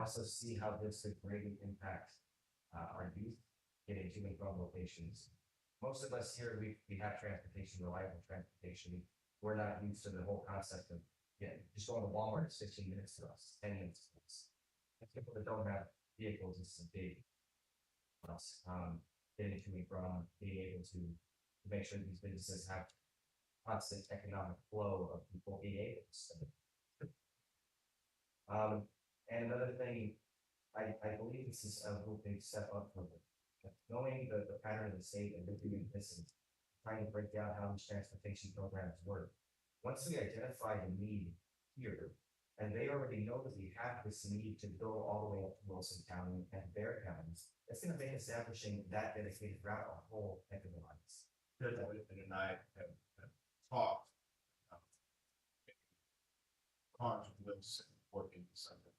Also see how this could greatly impact our youth getting to and from locations. Most of us here, we have transportation, reliable transportation. We're not used to the whole concept of, yeah, just going to Walmart is 15 minutes to us, 10 minutes to us. And people that don't have vehicles, it's a big plus. Getting to and from, being able to make sure these businesses have constant economic flow of people being able to spend. Um, and another thing, I believe this is a real big step up for them. Knowing the pattern of the state and doing this and trying to break down how these transportation programs work. Once we identify the need here, and they already know that we have this need to go all the way up to Wilson County and their counties, it's going to make establishing that dedicated route a whole heck of a lot. Judge Whitman and I have talked. um, Karnes and Wilson working something.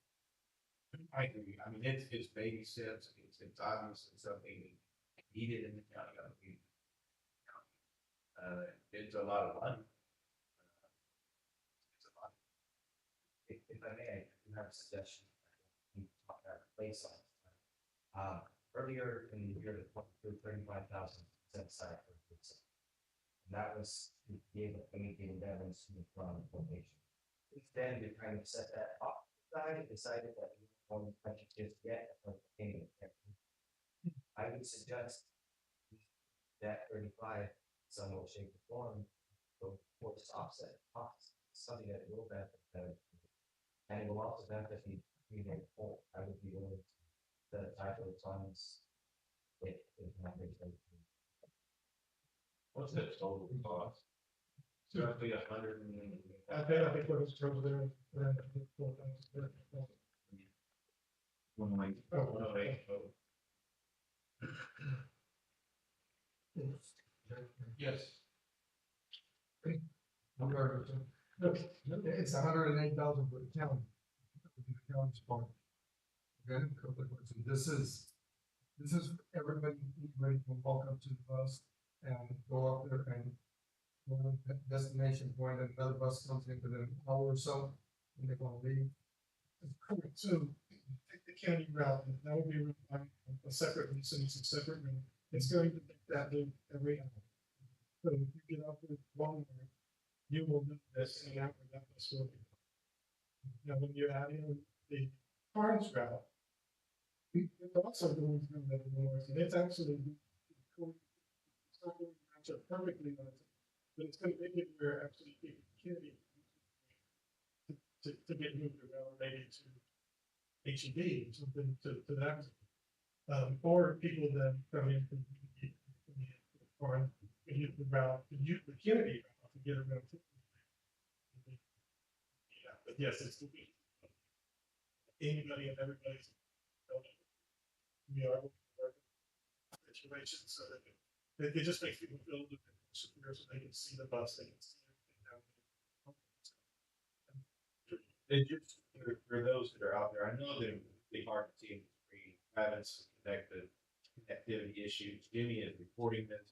I agree. I mean, it's baby steps. It's obviously something needed in the county. I mean, it's a lot of money. It's a lot. If I may, I do have a suggestion. We talked about place on. Earlier in the year, the 35,000 set aside for this. And that was to be able to communicate veterans to the front location. Then we kind of set that off aside and decided that we don't want to touch it just yet. I would suggest that 35 some way, shape, or form, go towards offset costs, something that will benefit them. And it will also benefit the community as a whole. I would be willing to set aside those funds if not makes sense. What's the total cost? It's roughly 100 million. I think what was over there. One like, Oh, one like, yes. Look, it's 108,000 for the county. The county's part. Okay, this is everybody can walk up to the bus and go up there and go to the destination point, and another bus comes in within an hour or so, and they're gonna leave. Correct. So take the county route, and that would be a separate route, so it's a separate route. It's going to make that loop every hour. So if you get up with Walmart, you will know this in an hour that bus will be. Now, when you add in the Karnes route, it's also going to go north, and it's actually it's not going to match up perfectly on it, but it's going to make it where actually people can be to get moved around, maybe to HEB or something to that. Or people that come in from the farm, can use the route, can use the Kennedy route to get around. Yeah, but yes, it's anybody and everybody's. We are situation, so that it just makes people feel a little bit more secure, so they can see the bus, they can see everything down there. And just for those that are out there, I know that the hard team is having some connectivity issues. Jimmy is recording this,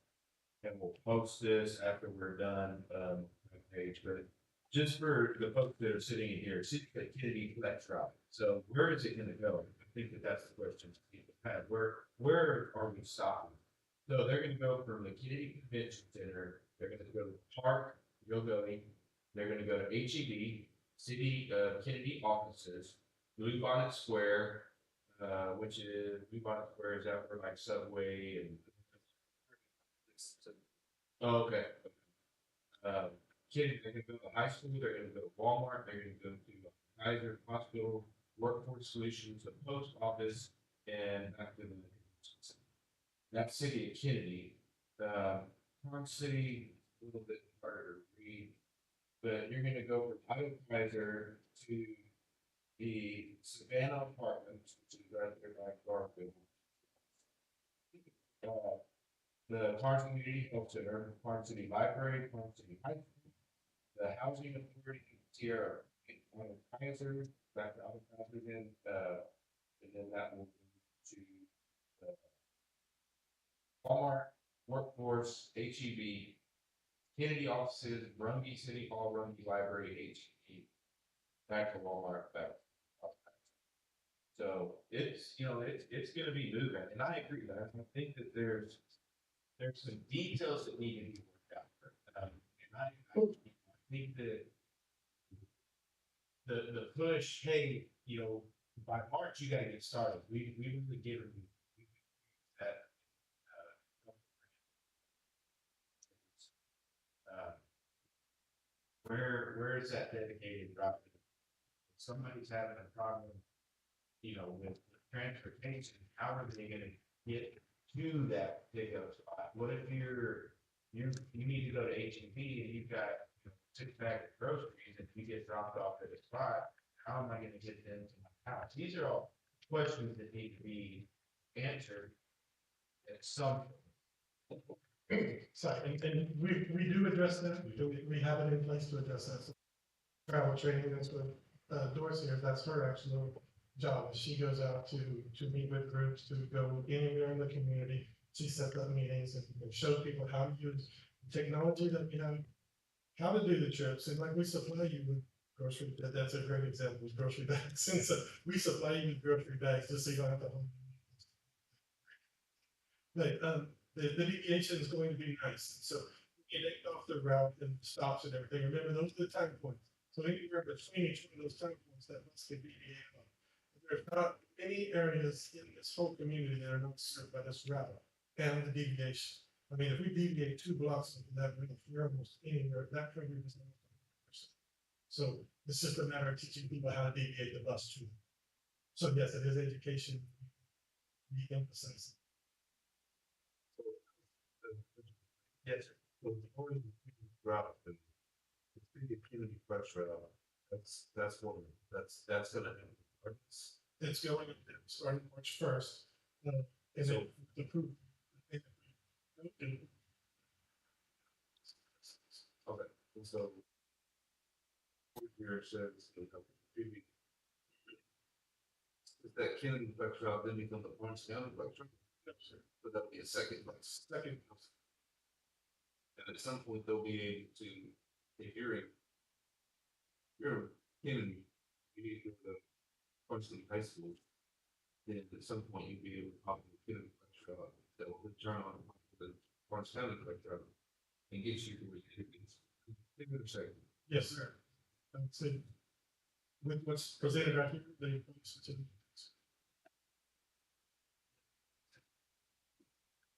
and we'll post this after we're done on the page. But just for the folks that are sitting in here, City Kennedy Flex Route. So where is it going to go? I think that's the question people have. Where are we stopping? So they're going to go from the Kennedy Convention Center. They're going to go to the park, Yogoing. They're going to go to HEB, City Kennedy offices, Blue Bonnet Square, which is Blue Bonnet Square is out for like Subway and. Oh, okay. Kids, they're going to go to high school. They're going to go to Walmart. They're going to go to Kaiser Hospital, Workforce Solutions, the post office, and back to the. That's City of Kennedy. Park City, a little bit harder to read, but you're going to go from Idle Kaiser to the Savannah Apartments, which is right there by Garfield. The Karnes Community Health Center, Karnes City Library, Karnes City High School, the Housing Authority, Sierra, Kaiser, back to Idle Kaiser again, and then that will go to Walmart, Workforce, HEB, Kennedy offices, Runge City Hall, Runge Library, HEB, back to Walmart, back. So it's, it's gonna be moving, and I agree with that. I think that there's some details that need to be worked out. And I think that the push, hey, by March, you gotta get started. We really given that, uh, where is that dedicated route? If somebody's having a problem, with transportation, how are they gonna get to that pickup spot? What if you need to go to H-E-B and you've got 6 bags of groceries and you get dropped off at a spot, how am I gonna get them to my house? These are all questions that need to be answered at some point. So, and we do address that, we have it in place to address that. So, travel training, that's what, Doris here, that's her actual job. She goes out to meet with groups, to go anywhere in the community. She sets up meetings and shows people how to use technology that we have, how to do the trips. And like we supply you with grocery, that's a great example, is grocery bags. And so we supply you with grocery bags just so you don't have to hold. Like, the deviation is going to be nice. So getting off the route and stops and everything, remember, those are the time points. So anywhere between each one of those time points, that bus can deviate on. There's not any areas in this whole community that are not served by this route and the deviation. I mean, if we deviate 2 blocks into that route, we're almost anywhere, that coverage is almost 100%. So it's just a matter of teaching people how to deviate the bus too. So yes, it is education. We emphasize. Yes, sir. So the point route and the community pressure, that's one, that's gonna happen. It's going, starting March 1st. And So- then the proof. Okay, and so. Here it says, is that Kennedy bus route then become the Orange County bus route? But that'll be a second bus. Second. And at some point, they'll be able to, if you're Kennedy, you need to go to Princeton High School. Then at some point, you'll be able to pop in the Kennedy bus route that will turn on the Orange County bus route and get you to where you need to be. Give it a second. Yes, sir. So with what's presented right here, they.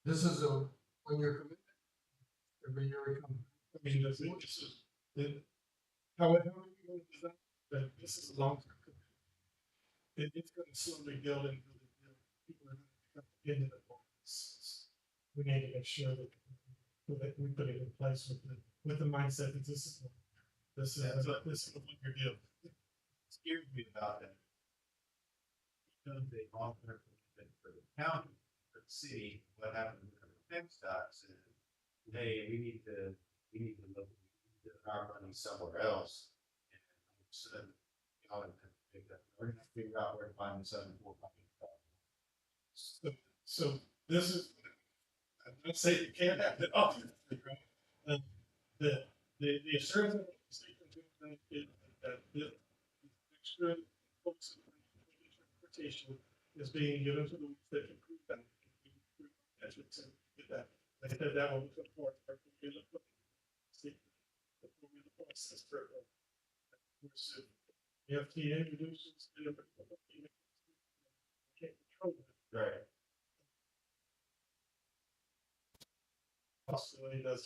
This is a one-year commitment. Every year we come. I mean, this is, however you want to design, but this is a long-term commitment. It's going to slowly build and build and build. People are going to get into the process. We need to make sure that we put it in place with the mindset that this is a one-year deal. Scares me about that. Because they offer it for the county, for the city, what happened with the fence stocks and, hey, we need to look, our money somewhere else. And all of a sudden, y'all have to pick up, we're gonna figure out where to find this other $4 million. So this is, I'm not saying you can't have it off, right? The assurance of the state is that the extra transportation is being given to those that can prove that. That's what said, get that. Like I said, that one was important. The process for the FTA reduces. Can't control that. Right. Possibly does.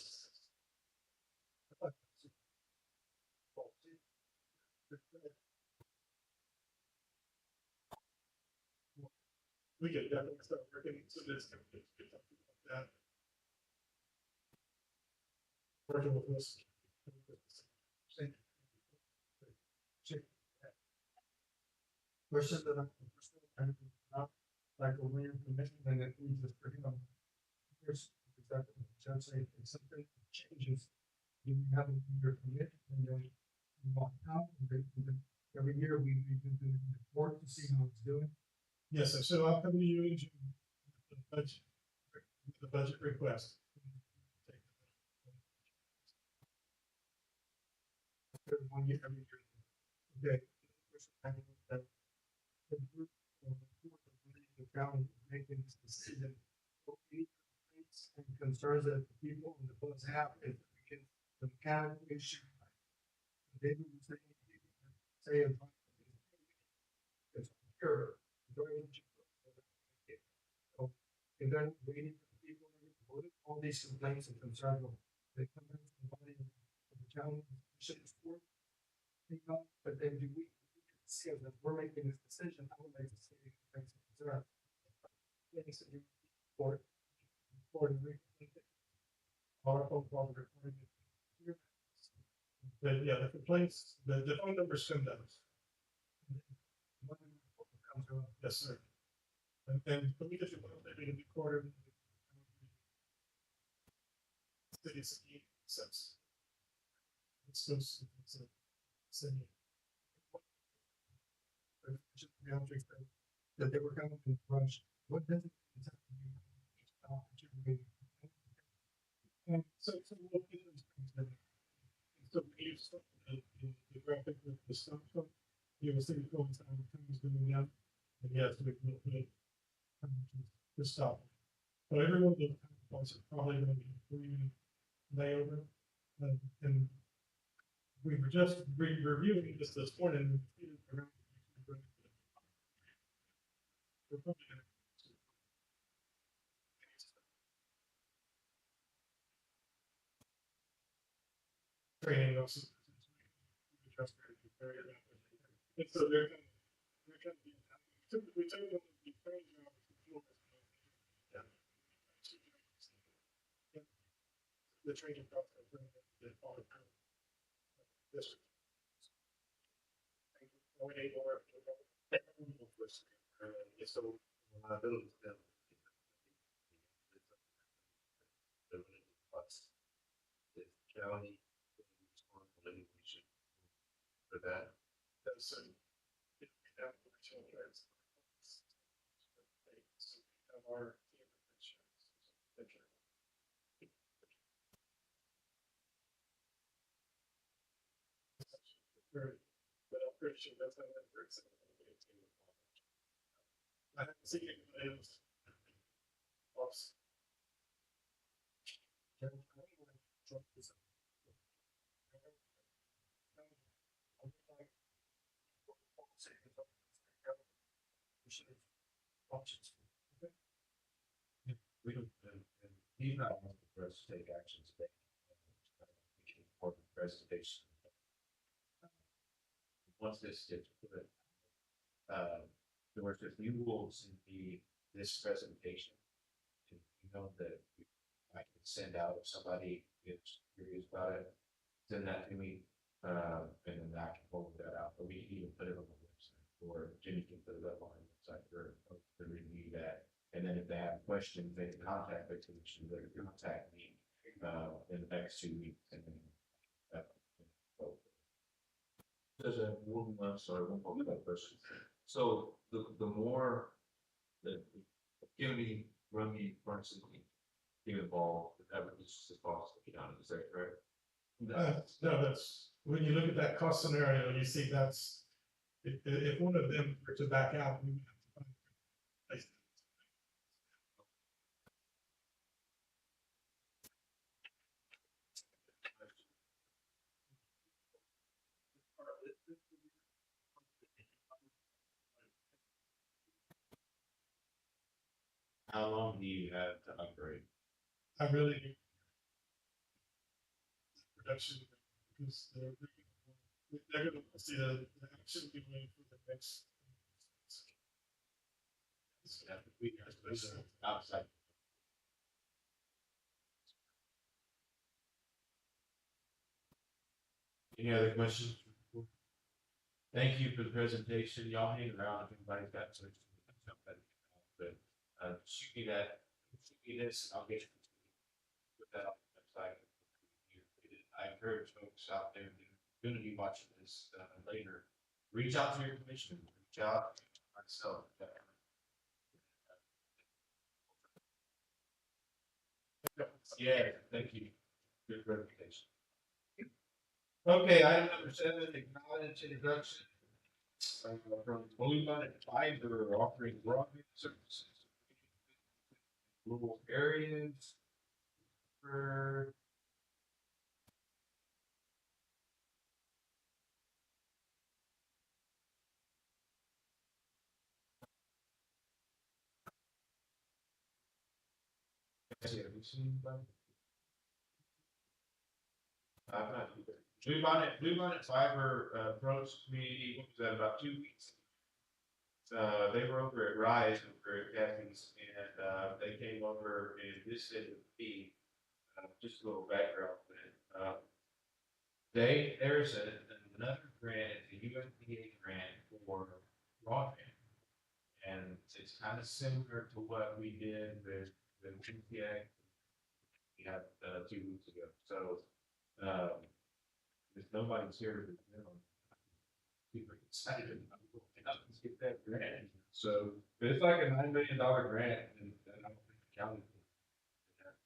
We could definitely start working so this like that. Working with this. Question that I'm not like a one-year commitment and that we just bring them. Here's exactly what the judge said, if something changes, you have a one-year commitment and then you walk out and then every year we do the report to see how it's doing. Yes, sir. So I'll come to you in June with the budget request. Every 1 year, every year. Okay. The group, County making this decision. Any complaints and concerns that the people on the bus have, if we can, the mechanical issue. They would say, it's pure, drainage. So, if they're not waiting for the people, what if all these complaints and concerns, they come in from the body of the county, should support. But then do we see that we're making this decision, I would like to see the complaints and concerns. Things that you report, our phone call recording. But yeah, the complaints, the phone number send those. Yes, sir. And we just want to be recorded. City's sense. It's so, it's a city. That they were coming in rush, what does it? So we'll get those things in. So we use the graphic with the stop sign. You will see the going time, times going down. And yes, we will put the stop. So every one of those points are probably going to be green layover. And we were just reviewing this morning. We're probably gonna training also. And so they're kind of we took them to be training before. The training process that all the district. We need more. So liability to them. The county responsibility for that. That's our but I'm pretty sure that's how that works. I haven't seen anybody else. Oops. Options. We don't, and he's not asking for us to take action today. We can report the presentation. Once this gets put, there were just new rules in this presentation. And you know that I can send out if somebody is curious about it, send that to me, and then I can hold that out, but we can even put it on the website, or Jimmy can put it up on the website for folks to review that. And then if they have questions, they can contact the commission, they can contact me, in the next 2 weeks, and then. There's a one, sorry, one more question. So the more that community run the Karnes get involved, that reduces the cost of the county, is that correct? No, that's, when you look at that cost scenario, you see that's, if one of them were to back out, we would have to find a place. How long do you have to upgrade? I really need production because they're going to see the action be waiting for the next. Outside. Any other questions? Thank you for the presentation. Y'all hang around if anybody's got questions. But shoot me this, I'll get you. Put that on the website. I encourage folks out there that are going to be watching this later. Reach out to your commissioner. Reach out to myself. Yeah, thank you. Good presentation. Okay, item number 7, acknowledge introduction From Blue Line Fiber offering broadband services. Rural areas. For yeah, have you seen that? I've not either. Blue Bonnet Fiber approached me, what was that, about 2 weeks? They were over at Rise over at Kathy's, and they came over and visited with me. Just a little background on it. Another grant, it's a USDA grant for broadband. And it's kind of similar to what we did with PTA we had 2 weeks ago. So, if nobody's here, you know, people are excited about it. Let's get that grant. So, but it's like a $9 million grant, and I don't think the county can have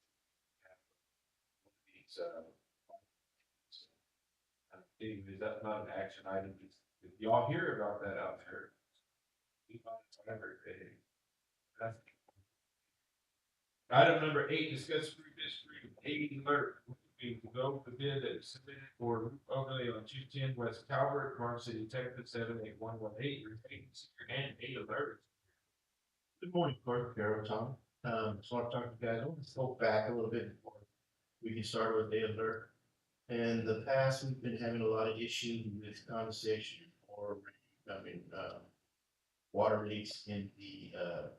one of these. Anyways, that's not an action item. If y'all hear about that out there, we might whatever. Item number 8, discuss fruit district 80 alert. We go the bid that was submitted for roof overlay on 210 West Calvert, Mark City, Texas 78118. And 8 alert. Good morning, Clerk Carol Tom. Just want to talk to you guys. Let's go back a little bit before we can start with day alert. In the past, we've been having a lot of issues with condensation or, water leaks in the,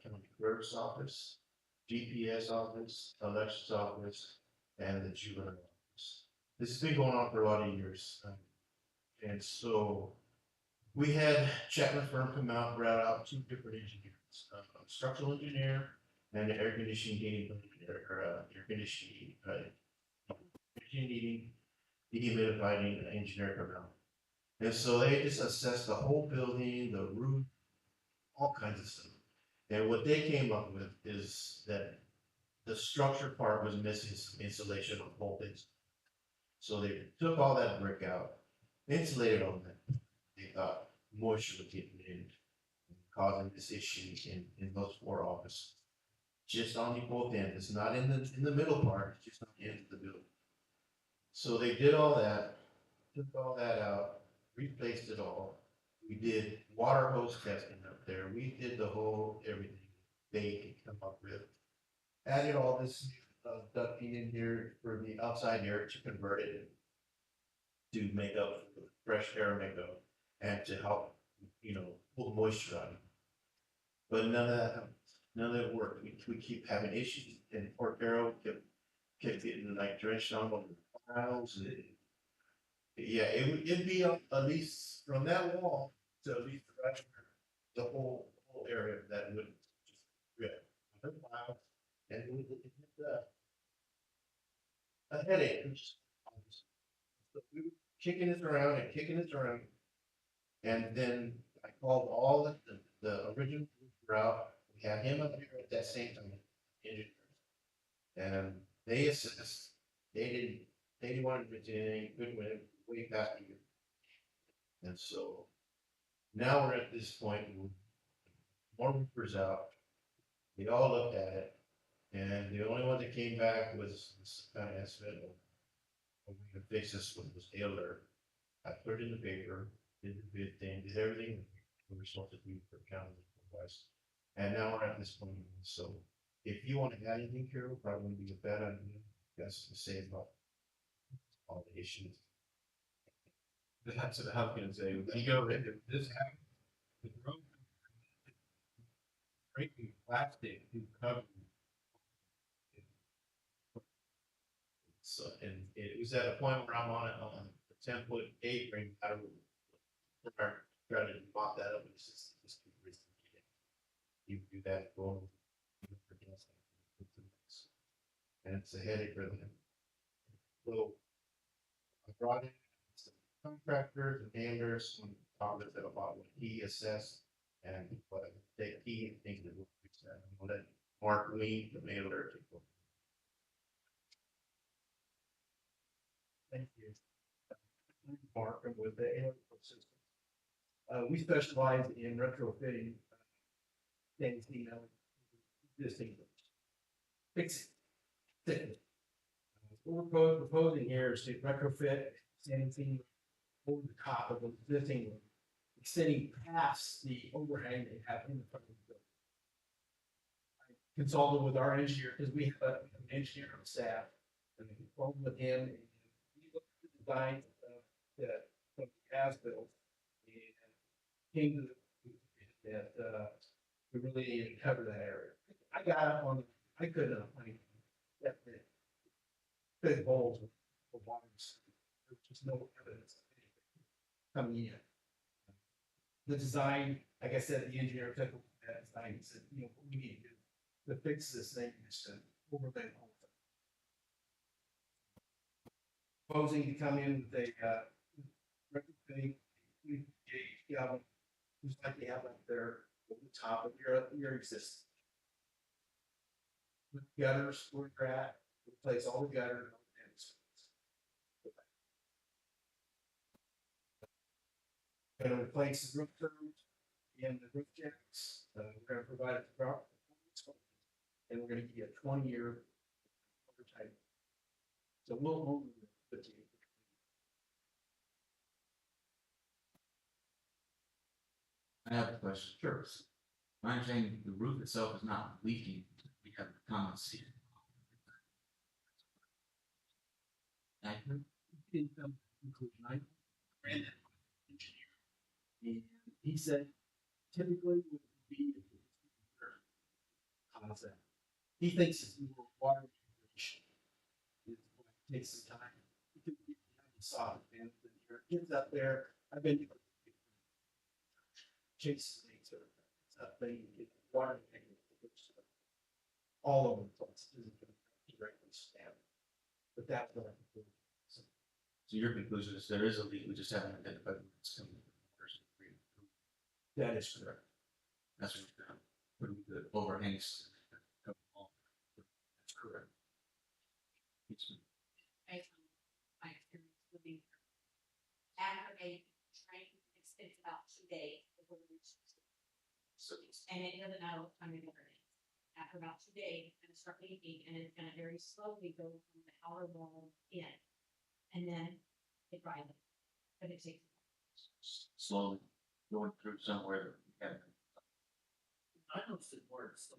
county clerk's office, GPS office, elections office, and the juvenile office. This has been going on for a lot of years. And so we had Chapman firm come out, route out 2 different engineers, a structural engineer and an air conditioning heating engineer, air conditioning, heating, dehumidifying engineer come out. And so they just assessed the whole building, the roof, all kinds of stuff. And what they came up with is that the structure part was missing some insulation on both ends. So they took all that brick out, insulated on that. They thought moisture was getting in, causing this issue in those 4 offices. Just on the both ends. It's not in the middle part, it's just on the end of the building. So they did all that, took all that out, replaced it all. We did water hose testing up there. We did the whole everything they could come up with. Added all this ducting in here for the outside air to convert it to make up for the fresh air makeup and to help, pull the moisture out of it. But none of that happened. None of that worked. We keep having issues, and Port Barrow kept getting like drenched on the files. Yeah, it'd be at least from that wall to at least the whole area that would just rip. The file, and it hit a headache. So we were kicking this around and kicking this around, and then I called all the original route. We had him up here at that same time, engineers, and they assist. They didn't want to do anything. Couldn't win way past the year. And so now we're at this point where more roofers out. They all looked at it, and the only one that came back was this kind of estimate of we're gonna fix this was Taylor. I put it in the paper, did the bid thing, did everything we were supposed to do for county west. And now we're at this point, so if you want to add anything, Carol, probably would be a bad idea. That's to say about all the issues. That's what I was gonna say. When you go, if this happens, the road breaking plastic to cover. So, and it was at a point where I'm on it on the 10-foot ring. I don't try to mop that up. It's just too risky. You do that going and it's a headache for them. So I brought in some contractors and handlers and talked to them about what he assessed and what he thinks it will fix that. I'm gonna let Mark Lee, the mailer, take over. Thank you. Mark, I'm with the air system. We specialize in retrofitting things, existing. Fix it. What we're proposing here is to retrofit standing seam over the top of the existing one, extending past the overhang they have in the front of the building. I consulted with our engineer, because we have an engineer on staff, and I consulted with him, and he looked at the design of the as-built, and came to the conclusion that, we really needed to cover that area. I got up on, I couldn't find that big holes with wires. There was just no evidence of anything coming in. The design, like I said, the engineer took a look at that design and said, you know, what we need to do to fix this thing is to overlay the whole thing. Proposing to come in with a retrofitting gauge, just like they have up there over the top of your existing. With gutters where you're at, replace all the gutters. Gonna replace the roof curves and the roof jacks. We're gonna provide it for and we're gonna give you a 20-year overtime. So we'll own the 50. I have a question. Sure. My understanding, the roof itself is not leaking. We have condensate. Accurate? Didn't come to the conclusion. I ran that by the engineer, and he said typically would be concept. He thinks it's more water regulation. Is what takes some time. Because you have the solid man, your kids up there. I've been chase things or it's up there, you get water tank, all over the place. Isn't going to directly stand. But that's what I think. So your conclusion is there is a leak, we just haven't identified where it's coming from. That is correct. That's what you're doing. Where the overhangs come along. That's correct. Based on my experience living here. After a train, it's about 2 days before the reach. And it doesn't matter what time of year it is. After about 2 days, it's gonna start leaking and it's gonna very slowly go from the outer wall in. And then it dries up. But it takes. Slowly going through somewhere that we haven't. I don't see words.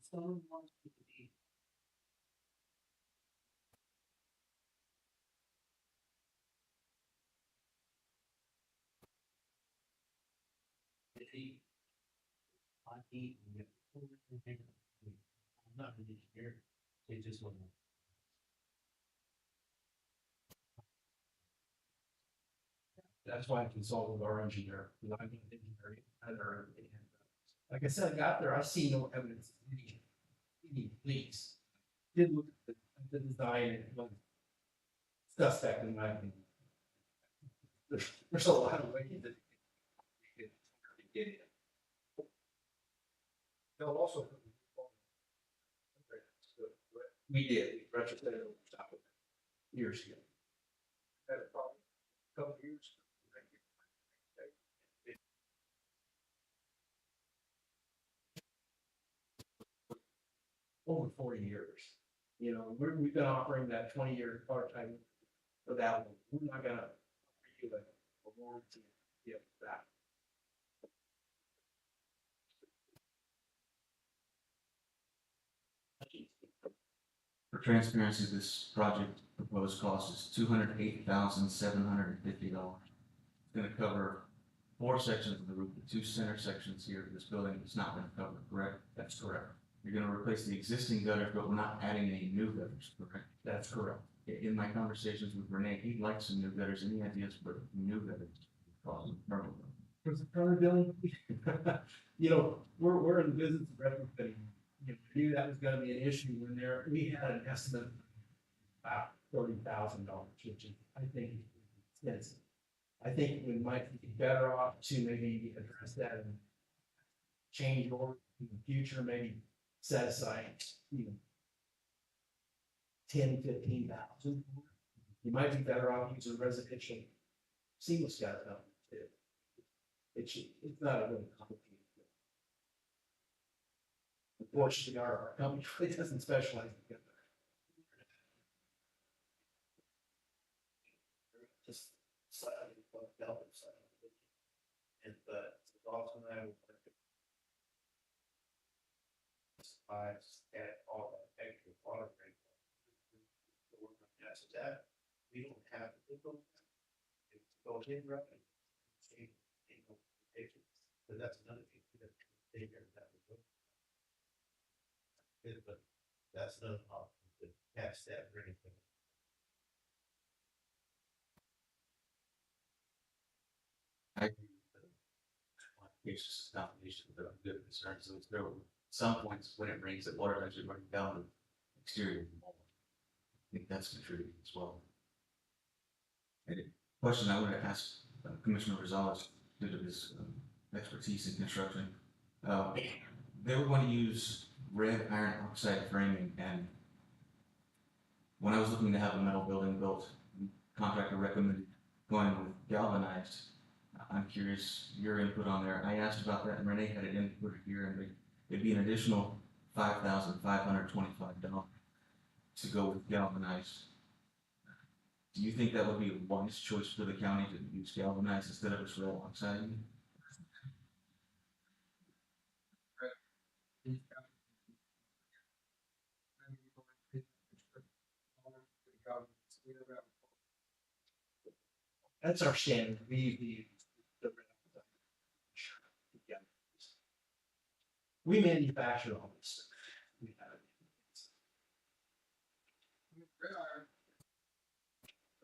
Someone wants to be. I'm not an engineer. It just wasn't. That's why I consulted with our engineer, because I'm an engineer, and like I said, I got there, I see no evidence of any leaks. Did look at the design and it was suspect in my opinion. There's a lot of ways that it could get in. They'll also. We did, we retrofitted over the top of it years ago. Had a problem a couple of years ago. Over 40 years. You know, we've been offering that 20-year part-time for that one. We're not gonna offer you a warranty of that. For transparency, this project proposed cost is $208,750. It's gonna cover 4 sections of the roof, the 2 center sections here of this building is not gonna cover, correct? That's correct. You're gonna replace the existing gutters, but we're not adding any new gutters, correct? That's correct. In my conversations with Renee, he'd like some new gutters. Any ideas for new gutters? For the current building, you know, we're in the business of retrofitting. You know, we knew that was gonna be an issue when we had an estimate of about $30,000, which is, I think, expensive. I think we might be better off to maybe address that and change order in the future, maybe set aside, you know, 10, 15,000. You might be better off using residential Seamless got it done. It's not a really complicated thing. Unfortunately, our company really doesn't specialize in that. Just slightly bugged out slightly. And but Dawson and I will work at all that extra water rate. The work on that, we don't have to go in right. But that's another thing that take care of that. But that's another option to catch that or anything. I agree with the it's just a combination of the good concerns. So there were some points when it rains, that water actually running down the exterior of the wall. I think that's contributing as well. And a question I wanted to ask Commissioner Rosales, due to his expertise in construction. They were going to use red iron oxide framing, and when I was looking to have a metal building built, contractor recommended going with galvanized. I'm curious your input on there. I asked about that, and Renee had an input here, and it'd be an additional $5,525 to go with galvanized. Do you think that would be a wise choice for the county to use galvanized instead of just rail oxide? That's our standard. We use the yeah. We manufacture all this stuff. We have it. Red iron.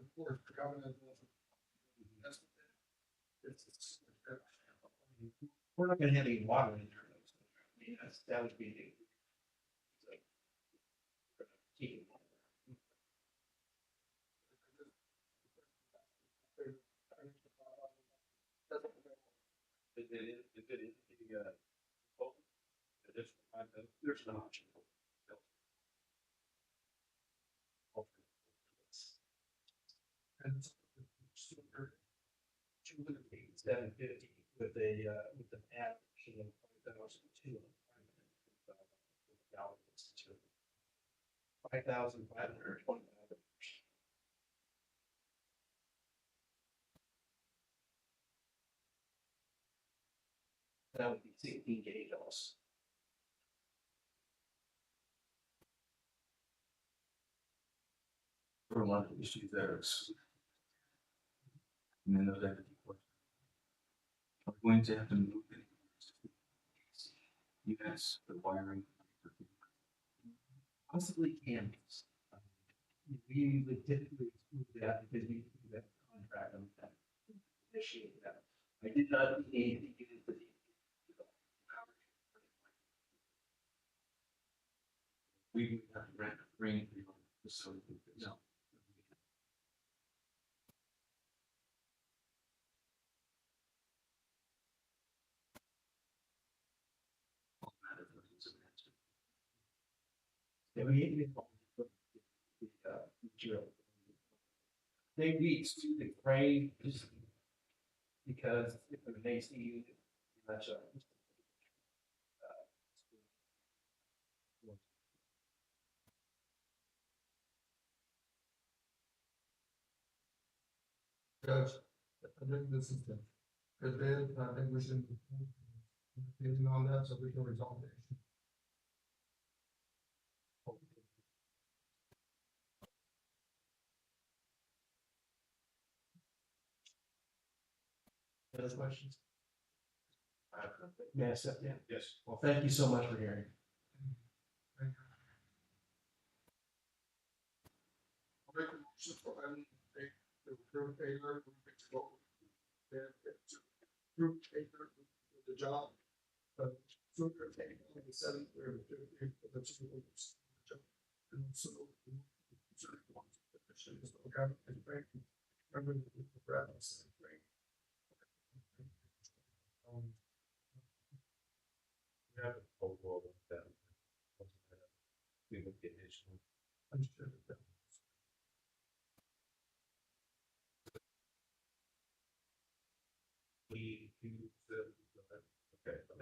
Of course, galvanized. That's what We're not gonna have any water in there. I mean, that would be the. Keep it. If it is the, additional, there's an option. And 287.50 with an add of 5,200. 5,525. That would be 16 gauge also. There are a lot of issues there. And then those other people are going to have to move it. You guys, the wiring. Possibly cameras. We would typically exclude that because we do that contract on that. Initiate that. I did not need to use the. We would have to rent a frame for your facility. No. Yeah, we the material. We exclude the crane just because if an AC unit, that's a. Judge, I think this is the, good bid, I think we should. Opinion on that, so we can resolve the issue. Other questions? Yes, yeah. Yes. Well, thank you so much for hearing. I'll make a motion for item eight, the approved Taylor, approved Taylor with the job. Super taking on the seventh, we're doing the two rules. And so. Remember the Brad said, right? We have a whole world of them. We would get additional. Understood.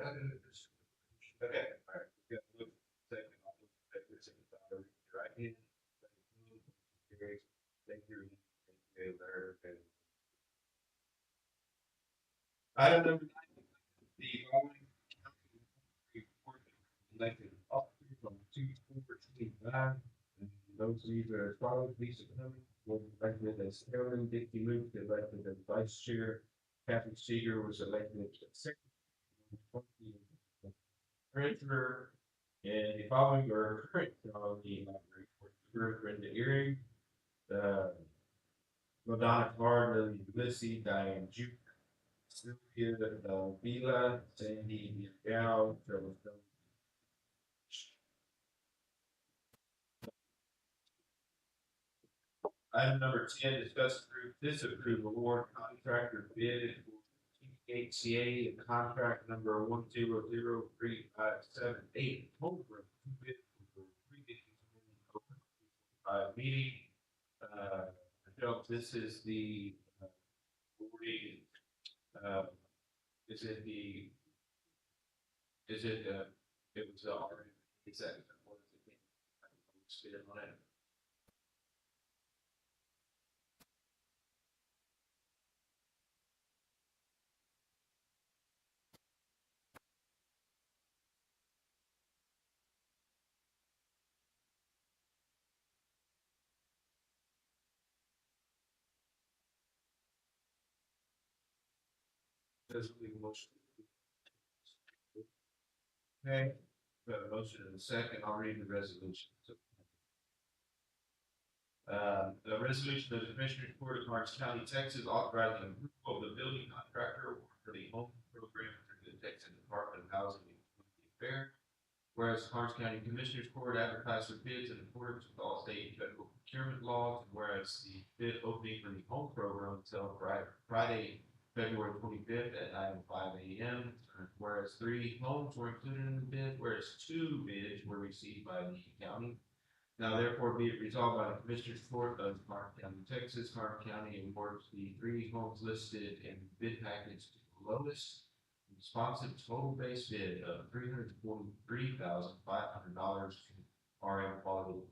that in addition. Okay, all right. We got to look second. I'll look at this in the bottom right hand. Thank you. Thank you, Larry. Item number 9, the following report elected officers on 2/4/25. And those of you that are following, Lisa Cummings was elected as chairman, Dickie Luke elected as vice chair, Kathy Seeger was elected as secretary, treasurer, and the following are current on the library board: Brenda Earing, Madonna Carr, Lily Ulysses, Diane Juke, Sylvia Vila, Sandy Gal, Trevor Stone. Item number 10, discuss disapprove award contractor bid for HCA contract number 1003578. Home group bid for meeting. This is the awarding. Is it the? Is it? It was already. Is that what is it? Spit on it. There's a legal motion. Okay, we have a motion and a second. I'll read the resolution. The resolution of the Commissioners Court of Karnes County, Texas, authorizing approval of the building contractor for the home program through the Texas Department of Housing and Community Affairs. Whereas Karnes County Commissioners Court advertised for bids in accordance with all state and federal procurement laws, and whereas the bid opening for the home program until Friday, February 25th at 9:05 a.m. Whereas 3 homes were included in the bid, whereas 2 bids were received by the county. Now therefore be it resolved by the Commissioners Court of Karnes County, Texas, Karnes County awards the 3 homes listed in the bid package to the lowest responsive total base bid of $343,500 RM quality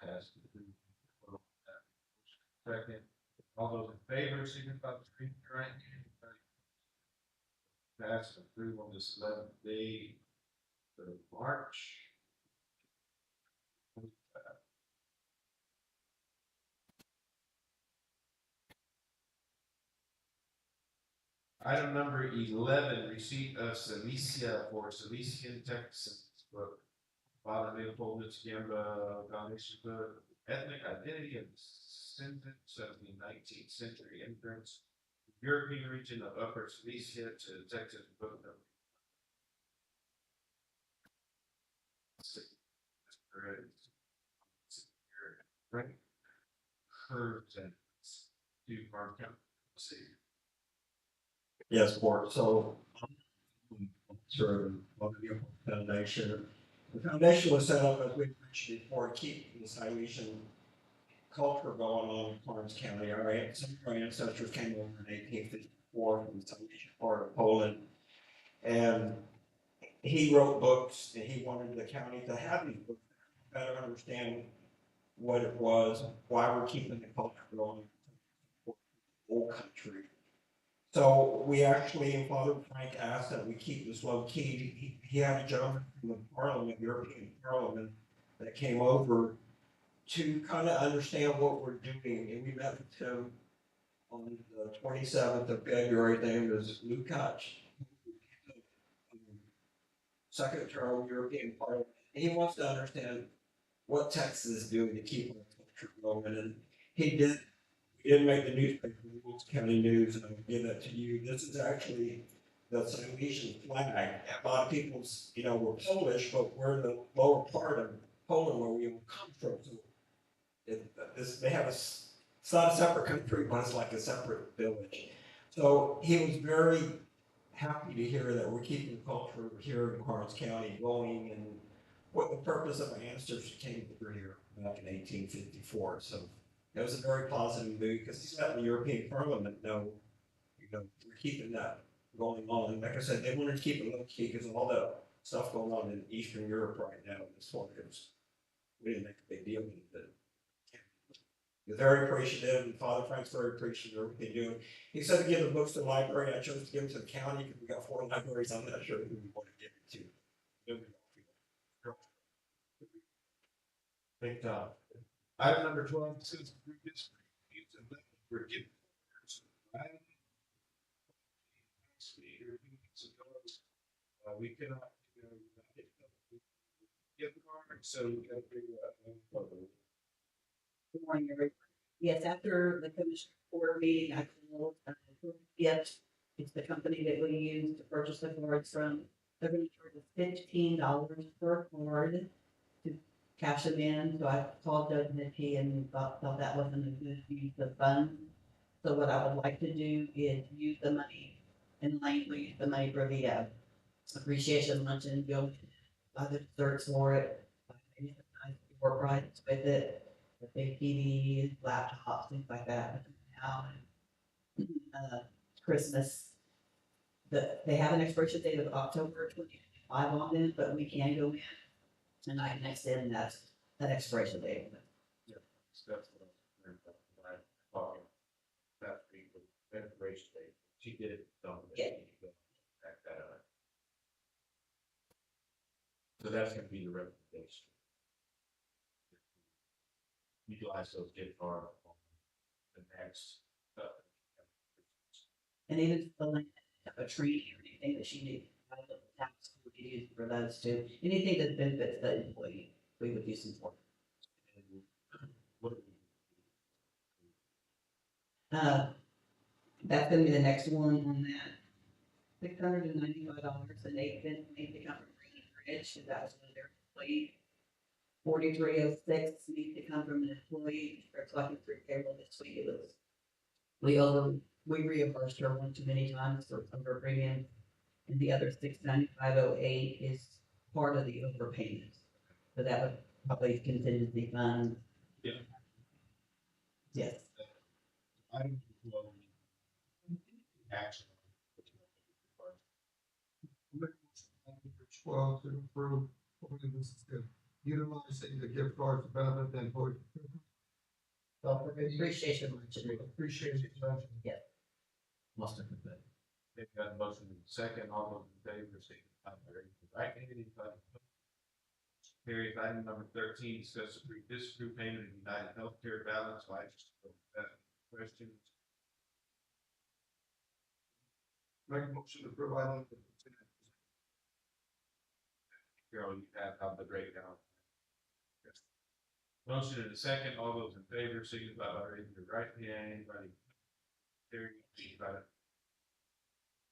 passed. Second, all those in favor, signify by raising your right hand. Passed and approved on this 11th day of March. Item number 11, receipt of Cilicia for Cilician, Texas. Father Leopold Gamba Foundation for Ethnic Identity and Descendants of the 19th Century Immigrants, European region of Upper Cilicia to Texas. Right. Curves and to Karnes County. See. Yes, Bart. So, through the foundation. The foundation was set up, as we mentioned before, to keep the Silesian culture going on in Karnes County. Some of our ancestors came over in 1854 from the Silesian part of Poland, and he wrote books, and he wanted the county to have these books to better understand what it was, why we're keeping the culture going for the whole country. So we actually, and Father Frank asked that we keep this low key. He had a gentleman from the Parliament, European Parliament, that came over to kind of understand what we're doing. And we met with him on the 27th of February. His name is Lukács, second term European Parliament. And he wants to understand what Texas is doing to keep our culture going. And he did. We didn't make the newspaper, Wilkes County News, and I'll give that to you. This is actually the Silesian flag. A lot of people, were Polish, but we're in the lower part of Poland where we all come from. So they have it's not a separate country, but it's like a separate village. So he was very happy to hear that we're keeping the culture here in Karnes County going, and what the purpose of my ancestors came through here back in 1854. So it was a very positive move because he's let the European Parliament know, we're keeping that going on. Like I said, they wanted to keep it low key because of all the stuff going on in Eastern Europe right now. This one is, we didn't make a big deal of it, but they're very appreciative, and Father Frank's very appreciative of everything doing. He said to give the books to the library. I chose to give them to the county because we got 4 libraries. I'm not sure who we want to give it to. Big time. Item number 12, discuss approve district reviews and let for gift cards. We cannot, gift card, so we gotta figure out. Good morning, everyone. Yes, after the commission board meeting, I called, Gift. It's the company that we use to purchase the cards from. They're gonna charge us $15 per card to cash them in, so I called Doug Nicky and thought that wasn't a good use of funds. So what I would like to do is use the money, and likely use the money for the, appreciation luncheon, go buy the desserts for it, buy maybe some nice door prizes with it, the big TVs, laptops, things like that. Now, uh, Christmas, they have an expiration date of October 2025 on them, but we can go in and I can extend that expiration date. Yeah, that's what I was talking. That week with expiration date. She did tell me that she needed to go back that up. So that's gonna be the recommendation. Utilize those gift cards on the next. And even if the land have a tree or anything that she needs, I look at tax we could use for those too. Anything that benefits the employee, we would use them for. What do That's gonna be the next one on that. $695.08 need to come from Green Bridge, because that was one of their employees. 4306 needs to come from an employee, or collecting through payroll this week. It was, we reimbursed her one too many times for some of her premium. And the other 695.08 is part of the overpayment. So that would probably contingency fund. Yeah. Yes. Item 12. Action. Twelve to approve, hopefully this is good, utilizing the gift card to benefit the employee. Appreciation luncheon. Appreciation luncheon. Yeah. Must have been that. They've got a motion in second, all those in favor, signify by raising your right hand. Anybody opposed? Carries. Item number 13, discuss approve disapprove payment of United Healthcare balance. So I just questions. Make a motion to provide. Carol, you have the breakdown. Yes. Motion in a second, all those in favor, signify by raising your right hand. Anybody? Carry.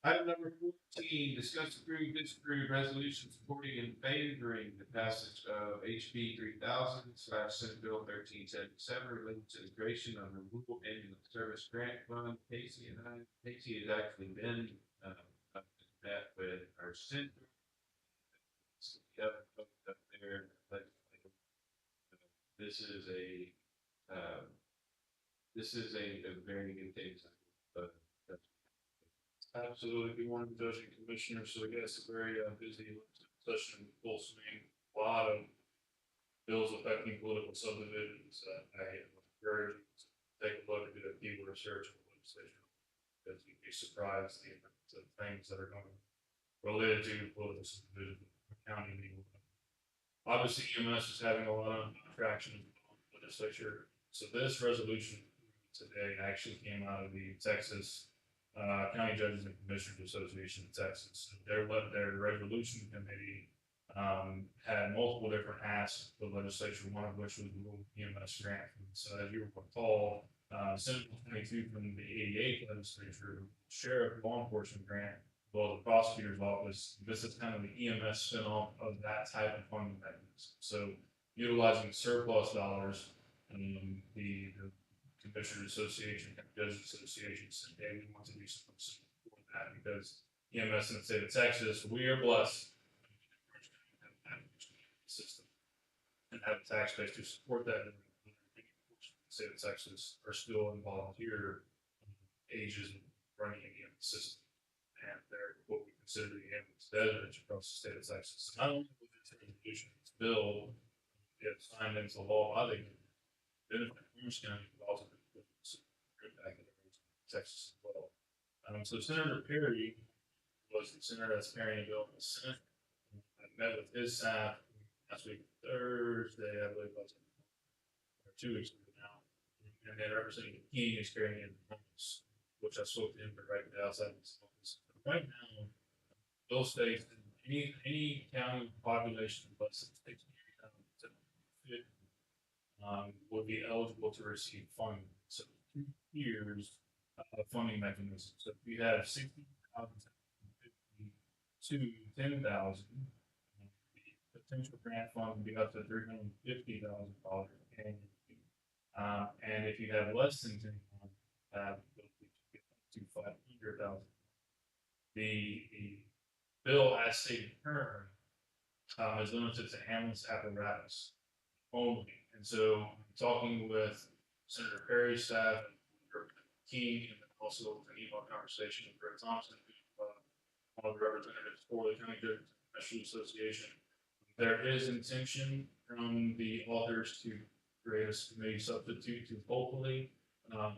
Item number 14, discuss approve, disapprove resolution supporting and favoring the passage of HB 3000/Senate Bill 1377 related to the creation of a rural ambulance service grant fund. Casey has actually been, met with our center. The other folks up there, this is a very good case. Absolutely. Good morning, Judge and Commissioners. So I guess a very busy session, full swing, a lot of bills affecting political subdivisions. I encourage you to take a look at the keyword search for legislation, because you'd be surprised the amount of things that are going related to political subdivision, county legal. Obviously, EMS is having a lot of traction in the legislature. So this resolution today actually came out of the Texas County Judges and Commissioners Association of Texas. Their resolution committee had multiple different asks of the legislature, one of which was the rural EMS grant. So as you recall, Senate Bill 22 from the 88 legislature, sheriff law enforcement grant, well, the prosecutor's office, this is kind of the EMS spinoff of that type of funding mechanism. So utilizing surplus dollars, the Commissioners Association, Judges Association said, hey, we want to do something for that, because EMS in the state of Texas, we are blessed system and have a tax base to support that. The state of Texas are still in volunteer ages running the system. and they're what we consider to be ambulance deserts across the state of Texas. So not only will this resolution, this bill, get signed into law by the benefit Karnes County, but also impact the areas of Texas as well. So Senator Perry was the senator that's carrying the bill in the Senate. I met with his staff last week, Thursday, I believe, was or 2 weeks ago now. And then Representative King is carrying in the House, which I spoke to him right outside of his office. Right now, bill states that any county population of less than 60,000 would be eligible to receive funding. So 2 years of funding mechanism. So if you have 60,000 to 10,000, the potential grant fund would be up to $350,000 annually. And if you have less than 10,000, get up to 500,000. The bill as stated currently is limited to ambulance apparatus only. And so talking with Senator Perry's staff and Representative King, and then also an email conversation with Greg Thompson, one of the representatives for the County Judges Commissioners Association. There is intention from the authors to create a committee substitute to hopefully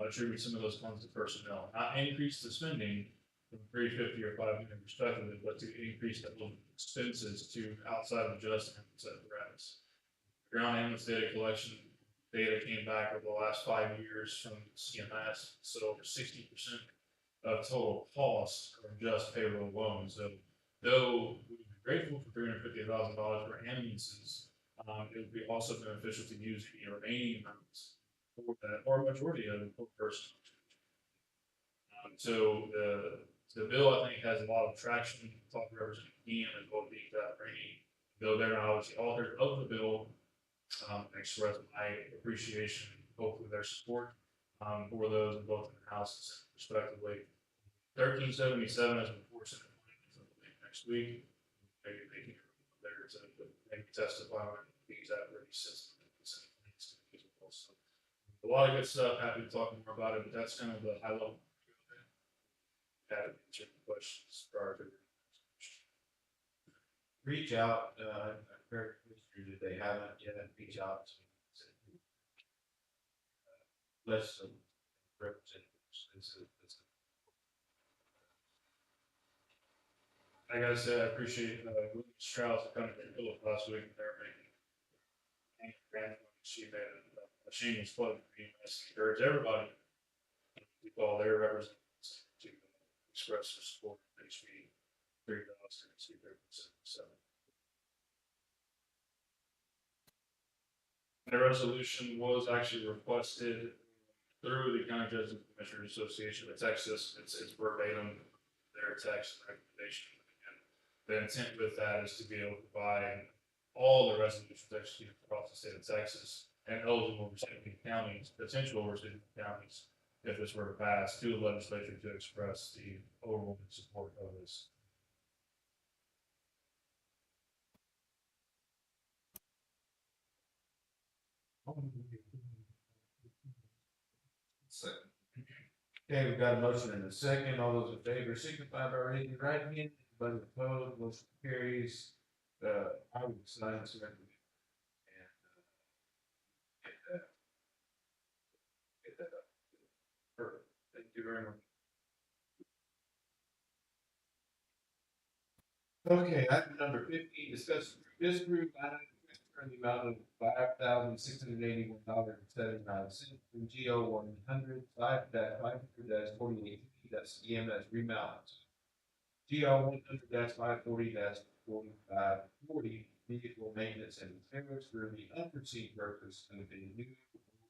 attribute some of those funds to personnel, not increase the spending from 350 or 500 respectively, but to increase the expenses to outside of just ambulance apparatus. Ground ambulance data collection data came back over the last 5 years from CMS, so over 60% of total costs are just payroll alone. So though we would be grateful for $350,000 for ambulances, it would be also beneficial to use the remaining amounts for that, or a majority of it for person. So the bill, I think, has a lot of traction. Talk to Representative Ian and both being that Rainey, though they're not obviously authors of the bill, express my appreciation, hopefully their support for those in both the houses respectively. 1377 has been forced into next week. Maybe they can there to maybe testify on the exact ready system. So a lot of good stuff. Happy to talk more about it, but that's kind of the high level. Had answer questions prior to Reach out, I'm very pleased that they haven't yet reach out to list of representatives. I gotta say, I appreciate William Strauss coming to Philip last week. They're making she made a shameless plug for me. I encourage everybody to call their representatives to express their support for HB 3077. The resolution was actually requested through the County Judges and Commissioners Association of Texas. It's verbatim their text and recommendation. And the intent with that is to be able to provide all the resolutions executed across the state of Texas and eligible recipient counties, potential recipient counties, if this were to pass, to the legislature to express the overwhelming support of this. Okay, we've got a motion and a second. All those in favor signify by raising your right hand. Anybody opposed, motion carries. I would sign this recommendation. And get that up. Perfect. Thank you very much. Okay, item number 15, discuss this group line transfer in the amount of $5,681.79 from GO 100 500-48, that's EMS remount. GO 100-540-4540, vehicle maintenance and repairs for the unforeseen purpose of a new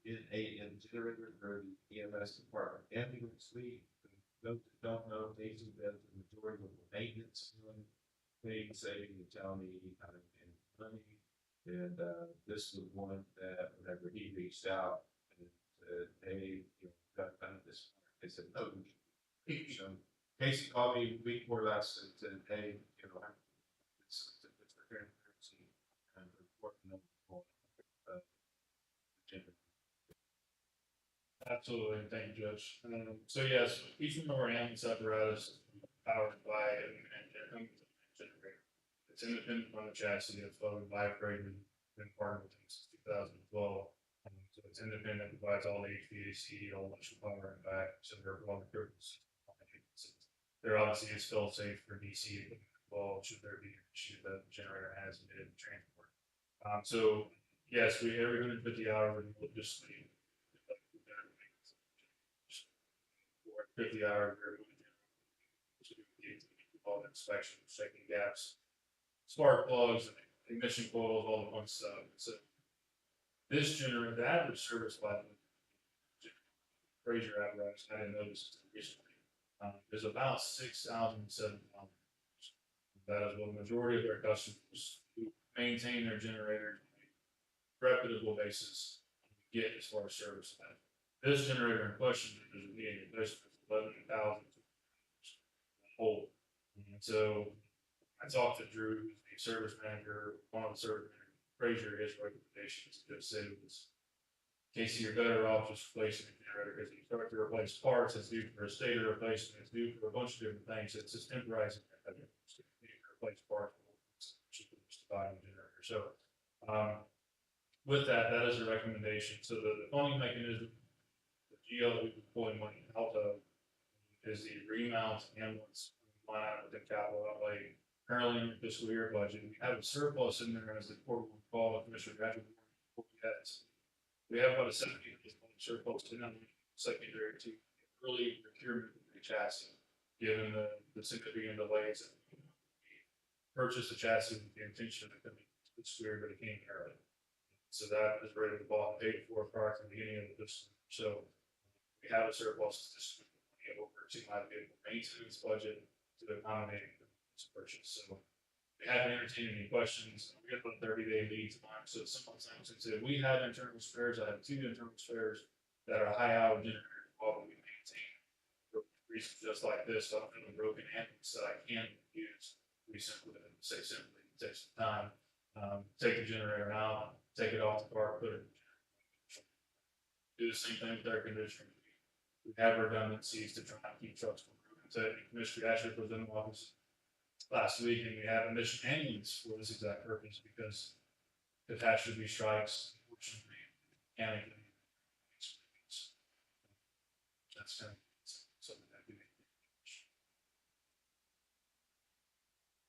NAM generator for the EMS department ambulance fleet. Those that don't know, these are the majority of the maintenance thing, saving the county time and money. And this was one that whenever he reached out and said, hey, got done this, they said, no. So Casey called me week before last and said, hey, it's for transparency and reporting on agenda. Absolutely, thank you, Judge. So yes, each one of our ambulance apparatus powered by an engine generator. It's independent from the chassis, it's loaded by a freighter, been partnered with them since 2012. So it's independent, provides all the HVAC, all electrical power and back, so they're all the critical systems. There obviously is fail safe for DC equipment as well, should there be an issue that the generator has in transport. So yes, we every 150 hours we'll just leave 50 hours all the inspections, checking gaps, spark plugs, ignition coils, all the fun stuff. So this generator, the average service life Fraser apparatus, I didn't notice until recently, is about 6,000 to 7,000. That is what the majority of their customers who maintain their generators on a reputable basis get as far as service life. This generator in question is being replaced for 11,000 whole. And so I talked to Drew, who's the service manager, one of the service managers, Fraser, his recommendations just said it was Casey, you're better off just replacing the generator because you start to replace parts, it's due for a stator replacement, it's due for a bunch of different things. It's just temporizing. You replace parts, just buying a generator. So, with that, that is a recommendation. So the funding mechanism, the GL that we can pull money out of is the remount ambulance line item within capital outlay. Currently in the fiscal year budget, we have a surplus in there as the court will call Commissioner Graduate. We have about a 70 surplus in the secondary to early procurement of the chassis, given the significant delays. We purchased the chassis with the intention of it coming this year, but it came early. So that is ready to be bought and paid for prior to the beginning of this. So we have a surplus this over to my vehicle maintenance budget to accommodate this purchase. So we haven't entertained any questions. We have a 30-day lead time, so somewhat time since we have internal spares. I have 2 internal spares that are high hour generators while we maintain. Reasons just like this, so I'm having broken handles that I can use. We simply say simply take some time, take the generator out, take it off the car, put it. Do the same thing with air conditioning. We have redundancies to try and keep trucks from moving. So Commissioner Asher was in the office last week, and we have a mission ambulance for this exact purpose because catastrophe strikes, unfortunately, mechanically, that's kind of something that we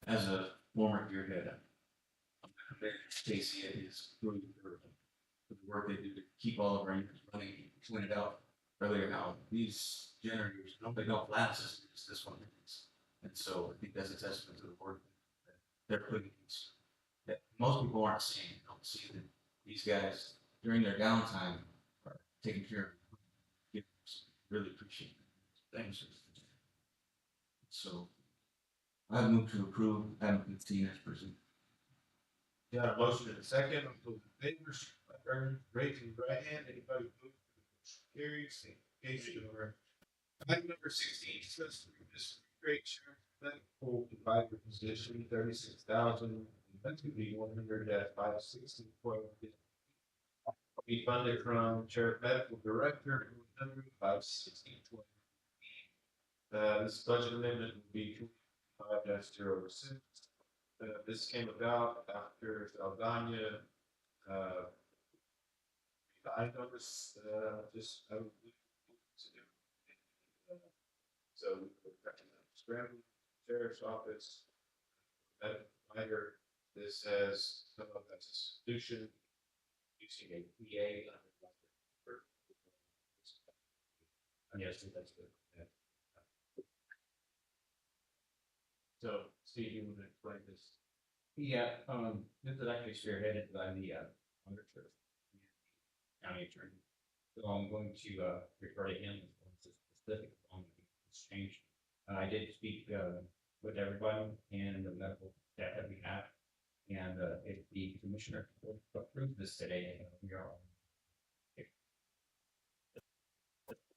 As a former gearhead, I'm very Stacy and his crew for the work they do to keep all of our engines running. He pointed out earlier how these generators, they don't last as good as this one is. And so I think that's a testament to the work that they're putting into that most people aren't seeing. They don't see that these guys during their downtime are taking care of them. Really appreciate it. Thanks. So I move to approve item 15 as presented. Got a motion and a second, all those in favor, raise your right hand, anybody opposed? Carries, Casey, or item number 16, discuss this great sheriff medical provider position, 36,000, that's gonna be 100 at 560. Be funded from sheriff medical director, 100, 560. This budget amendment will be 5-06. This came about after Saldana, I noticed, just, so we scrambled sheriff's office, medical provider. This has some of that's a solution using a PA. Yes, that's good. Yeah. So, Steve, you want to explain this? Yeah, this is actually spearheaded by the auditor, county attorney. So I'm going to refer to him as specific on this change. I did speak with everybody and the medical staff that we have, and if the commissioner approves this today, we are on.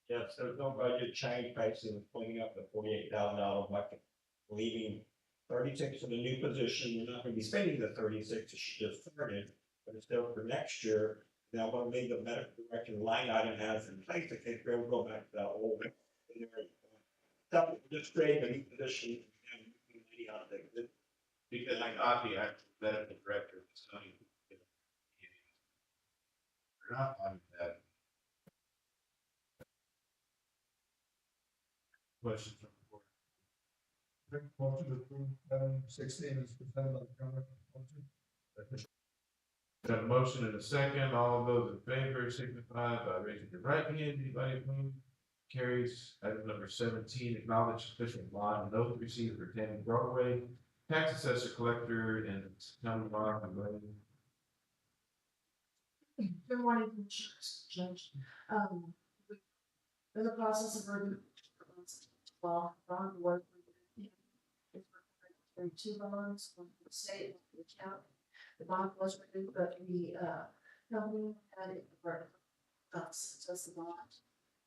Yes, there's no budget change, basically cleaning up the $48,000 bucket, leaving 36 for the new position. We're not gonna be spending the 36 that she just started, but it's still for next year. Now, I'm gonna leave the medical director line item has in place in case we'll go back to that old. That would just create a new position and making money out of it. Because I thought the actual medical director was telling you. They're not on that. Questions from the board? Make a motion to approve item 16 is presented by the county. Got a motion and a second. All of those in favor signify by raising your right hand. Anybody opposed? Carries. Item number 17, acknowledge official bond and oath received for Tammy Broadway, tax assessor collector and county bond. Good morning, Commissioners, Judge. In the process of reviewing, well, Ron work. It's required two bonds, one for the state, one for the county. The bond was reviewed, but the, company had it, just the bond.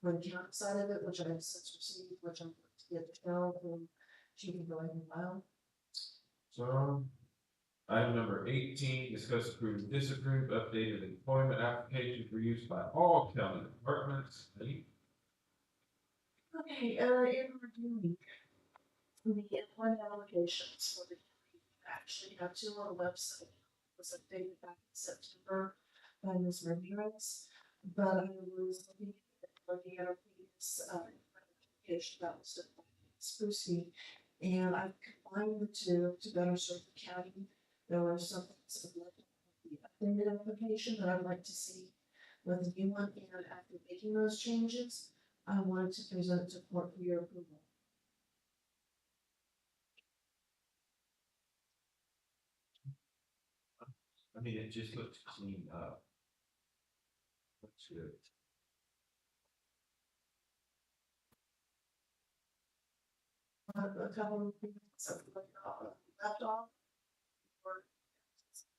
For the county side of it, which I have since received, which I'm going to get to Carol, and she can go ahead and file. So, item number 18, discuss approve, disapprove, updated employment application for use by all county departments. Okay, in reviewing the employment applications for the, actually have two on the website. It was updated back in September by Ms. Ramirez, but I was looking at our previous, application that was done by Sprucey, and I've combined the two to better serve the county. There were some things that left in the updated application that I'd like to see with the new one, and after making those changes, I wanted to present it to court for your approval. I mean, it just looks clean up. Looks good. A couple of things that left off. Or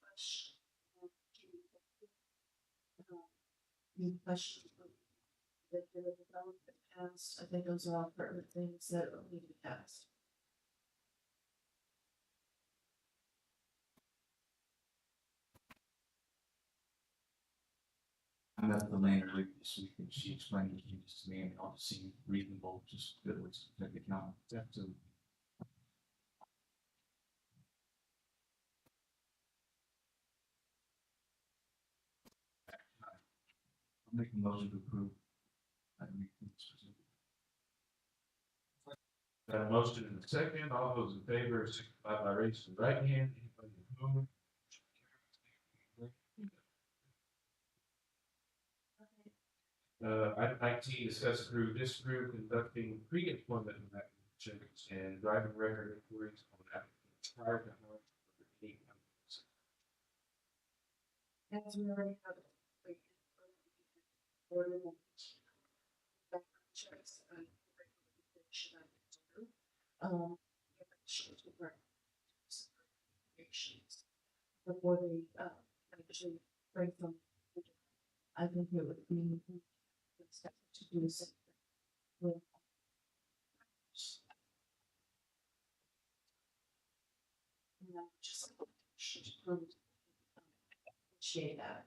question. Any questions? That the development passed, I think those are all pertinent things that need to be passed. I met the landlord this week and she explained the changes to me and it all seemed reasonable, just good ways to take account. So I'll make a motion to approve. Got a motion and a second. All those in favor signify by raising the right hand. Anybody opposed? Item 19, discuss approve, disapprove conducting pre-employment background checks and driving record inquiries on applicants prior to hiring for any companies. As we already have. Background checks and regulation I can do. Before they, actually break them. I think it would be to do the same thing. With just appreciate that.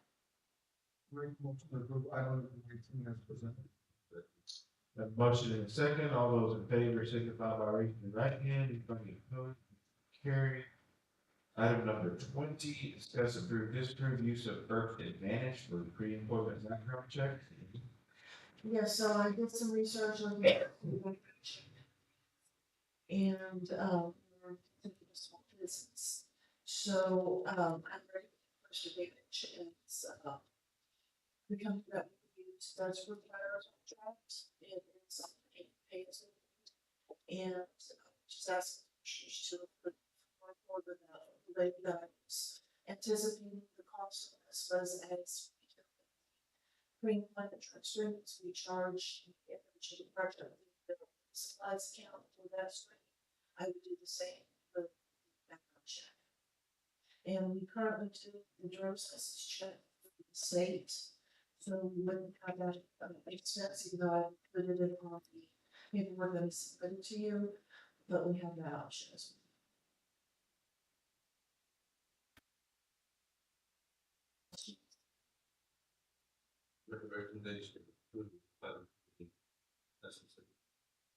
Make a motion to approve item 19 as presented. Got a motion and a second. All those in favor signify by raising the right hand. Anybody opposed? Carry. Item number 20, discuss approve, disapprove use of Birth Advantage for the pre-employment background check. Yeah, so I did some research on that. And, we're thinking of small business. So, I'm ready for First Advantage. It's, the company that we use does require a contract. It is paid and just ask to report with the way that I was anticipating the cost of this was as pre-employment transcripts, we charge the project the supplies account for that stream. I would do the same for the background check. And we currently do the driver's license check for the state. So we wouldn't have that expense, even though I put it in on the paperwork that is submitted to you, but we have that option as Recommendation to approve. That's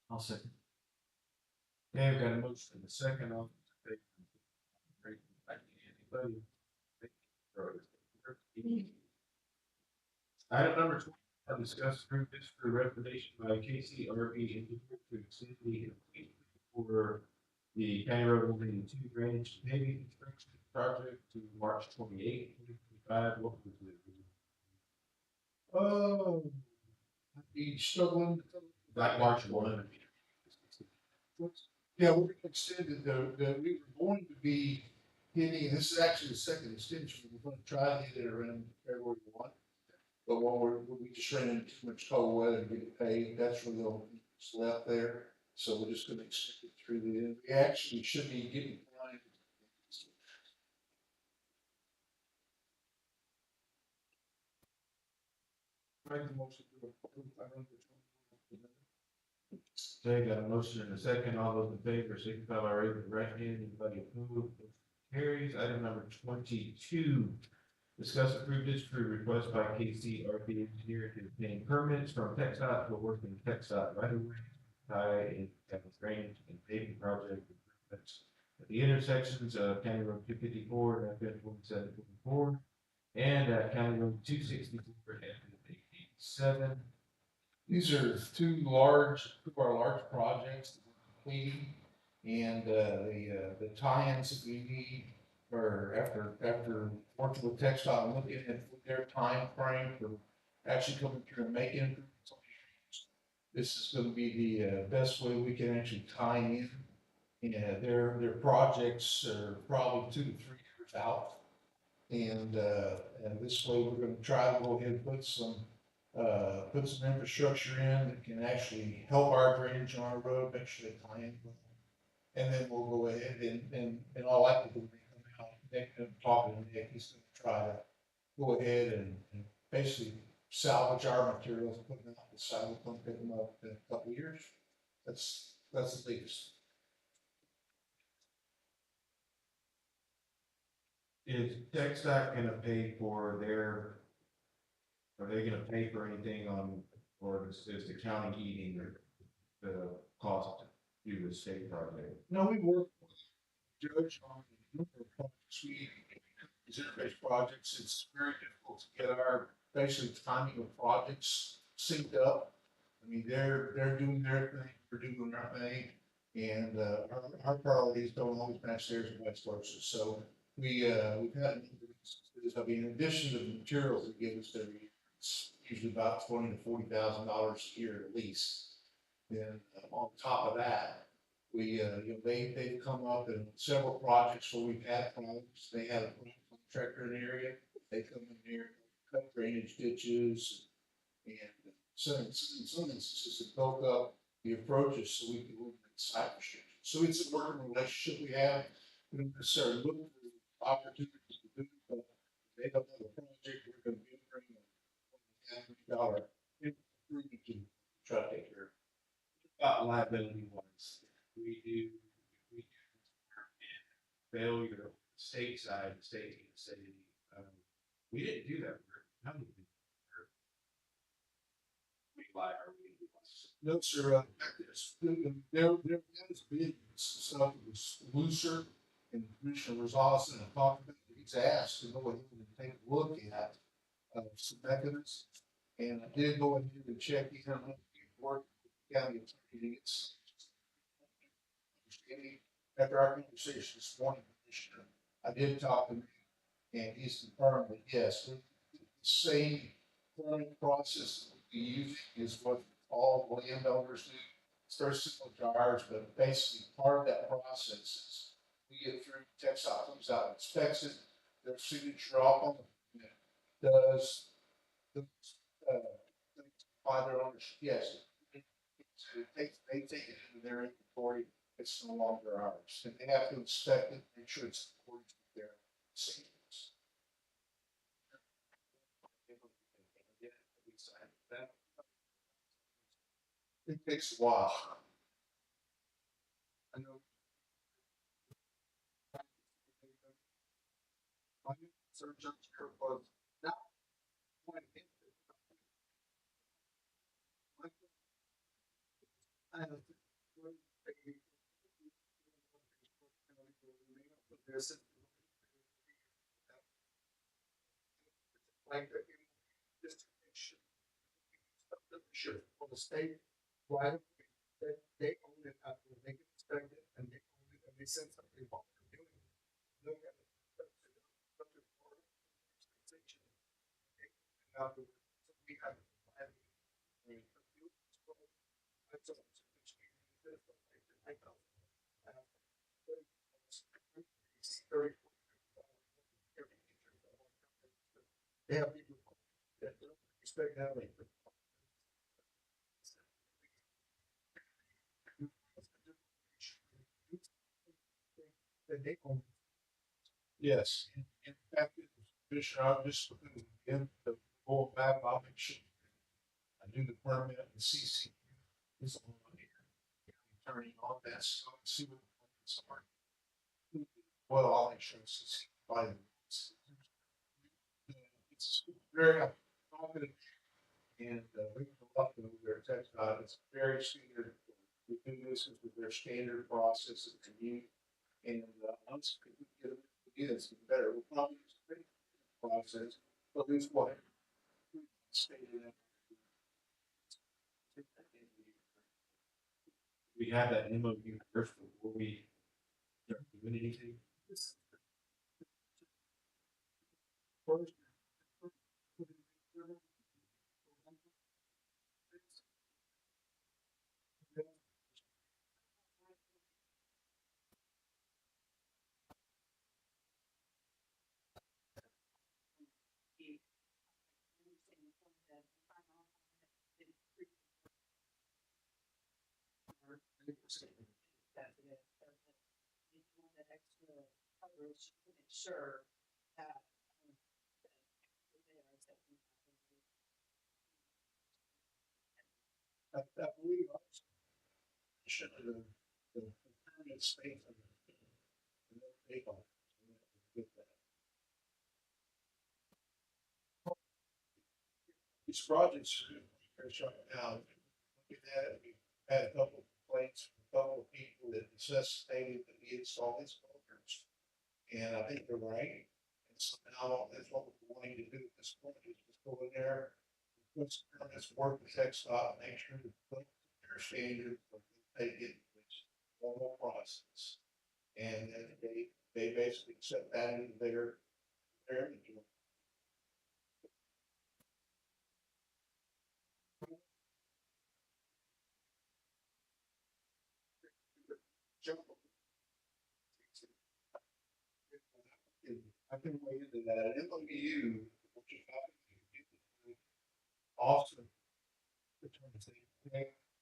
I'll second. Okay, I've got a motion and a second on. Anybody? Item number 20, discuss through this for recommendation by KCRB engineer to extend the for the County Road 182 drainage paving construction project to March 28, 2025. What was it? Oh, I'd be struggling to come. Like March 1. Yeah, we're gonna extend it, we were going to be hitting, this is actually the second extension, we're gonna try to hit it around February 1. But when we just ran into too much cold weather and get it paid, that's really all that's left there. So we're just gonna extend it through the end. We actually should be getting line. Make the motion to approve 500. Okay, got a motion and a second. All those in favor, signify by raising the right hand. Anybody opposed? Motion carries. Item number 22. Discuss approved disapprove request by KCRB engineer to obtain permits from TxDOT to work in TxDOT right of way, tie in drainage and paving project improvements at the intersections of County Road 254 and FN 2724 and at County Road 264 and FN 87. These are two of our large projects that we're completing. And, the tie-ins that we need or after working with TxDOT and looking at their time frame for actually coming through and making improvements on these, this is gonna be the, best way we can actually tie in. Yeah, their projects are probably 2 to 3 years out. And this way we're gonna try to go ahead and put some infrastructure in that can actually help our drainage on our road, make sure they tie in well. And then we'll go ahead and all likelihood, when they come out, Nick, I'm talking to Nick, he's gonna try to go ahead and basically salvage our materials, put them out the side, we'll come pick them up in a couple of years. That's the biggest. Is TxDOT gonna pay for their, are they gonna pay for anything on, or is the county eating the cost to do the state project? No, we work with Judge on a number of projects. These interface projects, it's very difficult to get our basically timing of projects synced up. I mean, they're doing their thing, we're doing our thing, and our priorities don't always match theirs and vice versa. So we've had a number of instances. I mean, in addition to the materials they give us every year, it's usually about $20,000 to $40,000 a year at least. Then on top of that, they've come up in several projects where we've had problems. They had a contractor in the area. They come in here, cut drainage ditches, and some instances it built up the approaches so we could eliminate site restrictions. So it's a working relationship we have. We don't necessarily look for opportunities to do it, but if they don't have a project, we're going to be bringing $1.5 million improvement to try to take care of. About liability wise, we do failure on the state side, the state can say, we didn't do that. How did we lie? Are we? No, sir, there has been stuff that was looser, and Commissioner Rosales and I talked about, it. He's asked to go ahead and take a look at, some mechanisms. And I did go ahead and check, in on work with the county attorney, it's after our conversation this morning, Commissioner, I did talk to him, and he's confirmed that, yes, the same permitting process that we use is what all landowners do. It's very similar to ours, but basically part of that process is we get through, TxDOT comes out and inspects it, their signature off on the permit, does the, by their ownership, yes. They take it into their inventory, it's no longer ours, and they have to inspect it, make sure it's according to their standards. It takes a while. I know. My search on was not quite I have this. Like the distribution. Sure, for the state, why they own it after they get inspected and they own it and they send something about they're doing. Look at it. Now, so we have. They have people that don't expect having. That they own. Yes, in fact, Commissioner, I'm just looking in the whole map, I'll make sure. I do the permit and CC is on here. Turning on that, so I can see what the plans are. Well, I'll make sure CC by the. It's very confident and we can look over their text it's very standard. We do this with their standard process of commute. And once we get it, it's better. We'll probably use the process, but at least what stated that. We have that MOU first before we start doing anything. First, that extra coverage to make sure that. I believe should the permanent space of the take on. Get that. These projects are shut down. Look at that. We've had a couple of complaints from a couple of people that necessitated that we install these filters. And I think they're right. And so now that's what we're wanting to do at this point is just go in there, put some permits, work with TechStop, make sure that their standards, they get this normal process. And then they basically set that into their inventory. I can weigh into that. MOU, which is also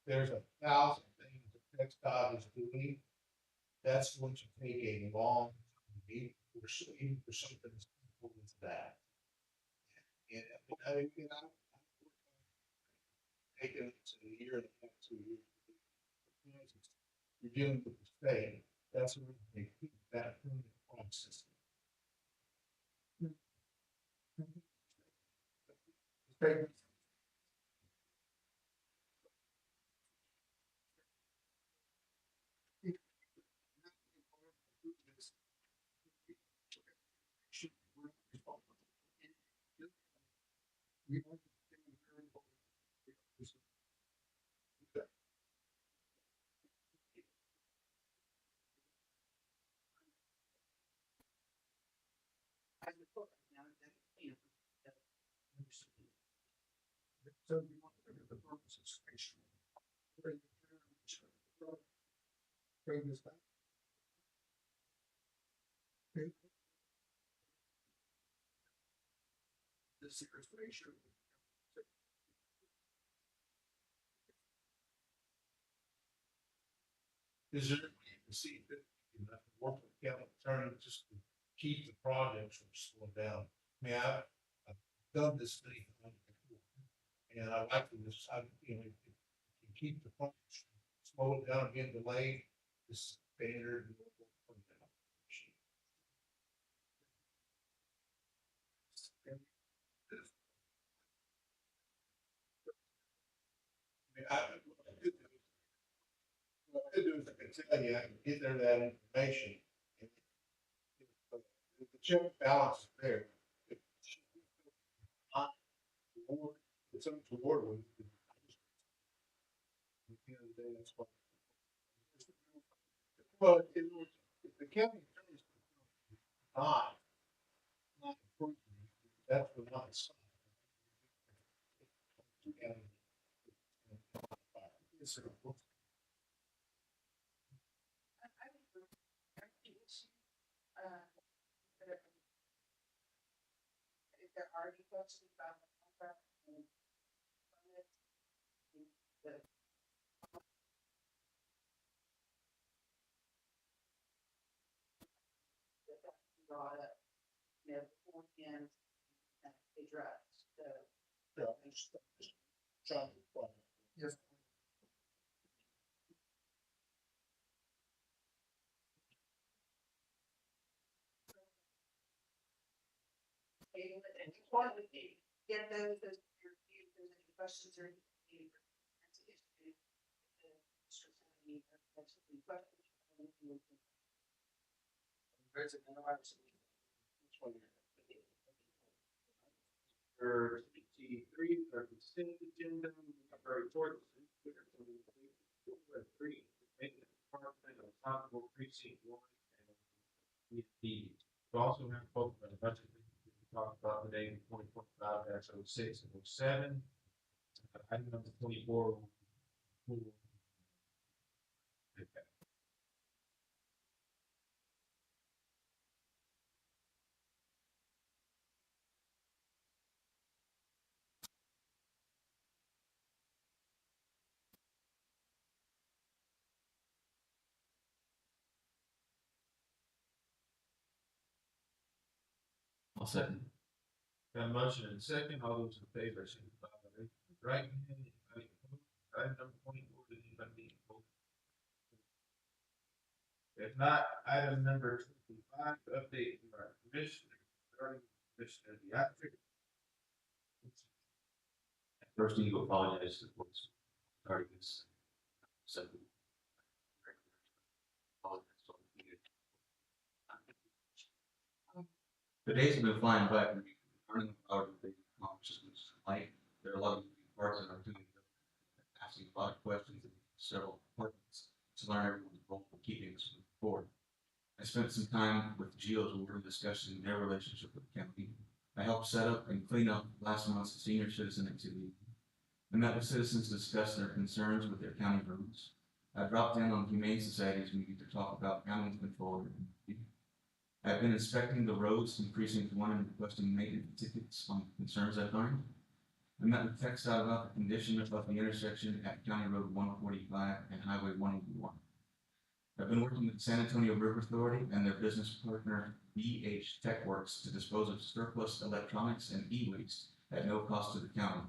there's 1,000 things that TechStop is doing. That's going to take a long time for something as simple as that. And I taken it to a year and a half, 2 years. You're dealing with the state. That's when they keep that process. So you want to look at the purpose of spatial. Bring this back. Okay. This is spatial. Is there any way you can see that you have to work with Kevin Turner just to keep the projects from slowing down? I mean, I've done this thing before, and I like to just, you keep the projects from slowing down and getting delayed, this standard. What I could do is I could tell you, I can get there that information. check and balance is there. Not toward, it's up toward one. At the end of the day, that's what. Well, if the county attorney's not, not approving, that's what not signed. Yes, sir. If there are any questions about the contract and permits, the that brought up, beforehand, addressed, so. Yeah, just trying to find it. Yes. Table it, and you want to get those, if there's any questions or anything. To issue, district attorney, that's any questions. Which one here? For T3, our consent agenda, our report. Three, making the department of Southwell Precinct 1 and we also have both of the budget we talked about today in 2025-06 and 07. Item number 24. I'll second. Got a motion and a second, all those in favor, signify by raising your right hand. Anybody opposed? Item number 24, did anybody need to vote? If not, item number 25, update from our commissioner regarding Commissioner Diatric. First, I need to apologize to the folks starting this. So, the days have been flying by for me. Learning about the big accomplishments like there are a lot of moving parts in our doing, asking a lot of questions in several departments to learn everyone's role in keeping us moving forward. I spent some time with Geo's board discussing their relationship with the county. I helped set up and clean up last month's senior citizen activity. I met with citizens to discuss their concerns with their county roads. I dropped in on Humane Society's meeting to talk about animal control. I've been inspecting the roads in precinct 1 and requesting maintenance tickets on concerns I've learned. I met with TxDOT about the condition of the intersection at County Road 145 and Highway 181. I've been working with the San Antonio River Authority and their business partner BH TechWorks to dispose of surplus electronics and e-waste at no cost to the county.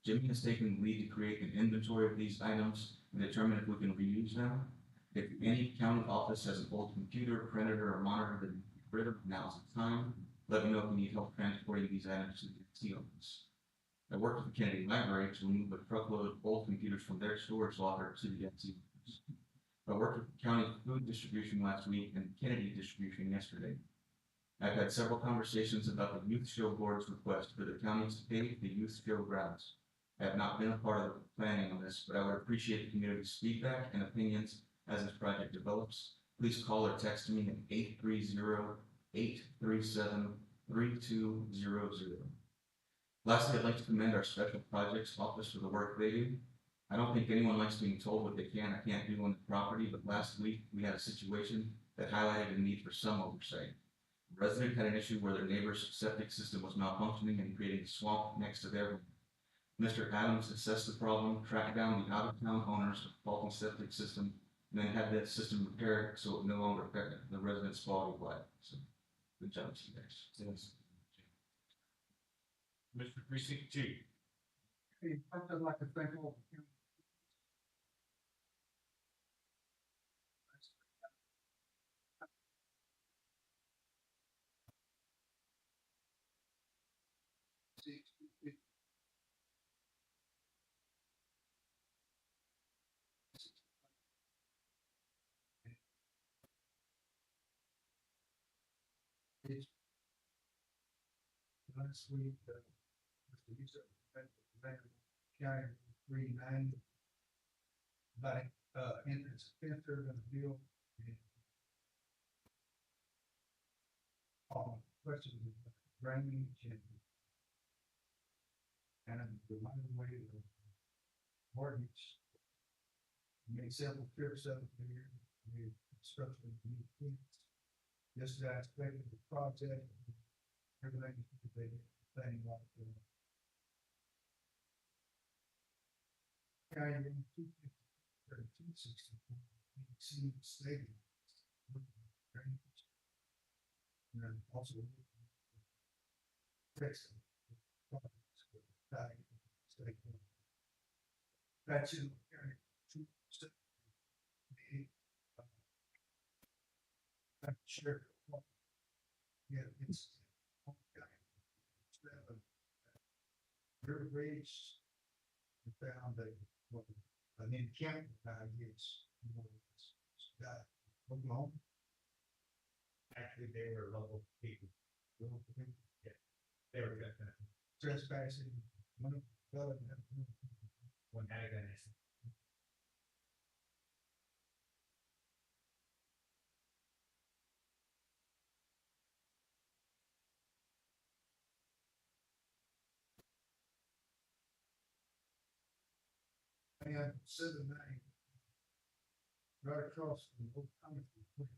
Jimmy has taken the lead to create an inventory of these items and determine if we can reuse them. If any county office has an old computer, printer, or monitor that can be rid of, now's the time. Let me know if you need help transporting these items to the DT office. I worked with the Kennedy Library to remove a truckload of old computers from their storage locker to the DT office. I worked with the county food distribution last week and Kennedy distribution yesterday. I've had several conversations about the youth show board's request for the counties to pay the youth show grounds. I have not been a part of the planning on this, but I would appreciate the community's feedback and opinions as this project develops. Please call or text me at 830-837-3200. Lastly, I'd like to commend our special projects office for the work they do. I don't think anyone likes being told what they can or can't do on the property, but last week we had a situation that highlighted the need for some oversight. A resident had an issue where their neighbor's septic system was malfunctioning and creating a swamp next to their home. Mr. Adams assessed the problem, tracked down the out-of-town owners of the faulty septic system, and then had that system repaired so it no longer affected the residents' quality of life. So, good job to you guys. Yes. Mr. Precinct 2. Hey, I'd like to thank all of you. last week, Mr. Lisa, County 390. About, entrance fence they're gonna build. And all questions of drainage and the right of way of mortgage. Made several trips up there, with construction of new fence. Yesterday, I expected the project, everything, thing like, County Road 264, exceed stadium. And also. Fix them. That's in County 268. Sure. Yeah, it's. River Bridge. We found an encampment, I guess, guy, Oklahoma. Actually, they were local people. Local people? Yeah, they were trespassing. One guy got it. And 7-9, right across from the old Thomas plant.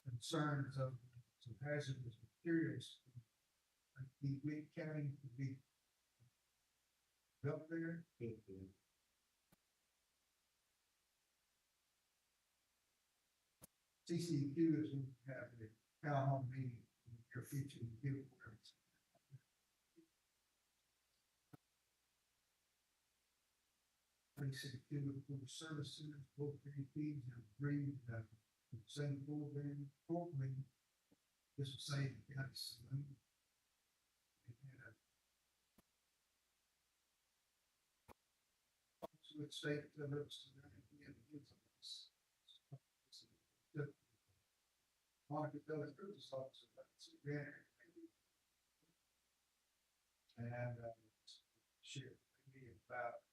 Concerns of some hazardous materials. Like the Wake County to be built there. CCQ is going to have a town hall meeting in the near future to give words. CCQ for services, both three fees and agreed that the same full wing, this will save the county some money. Also, it states that it's Monica Dillon, Cruises officer, and share maybe about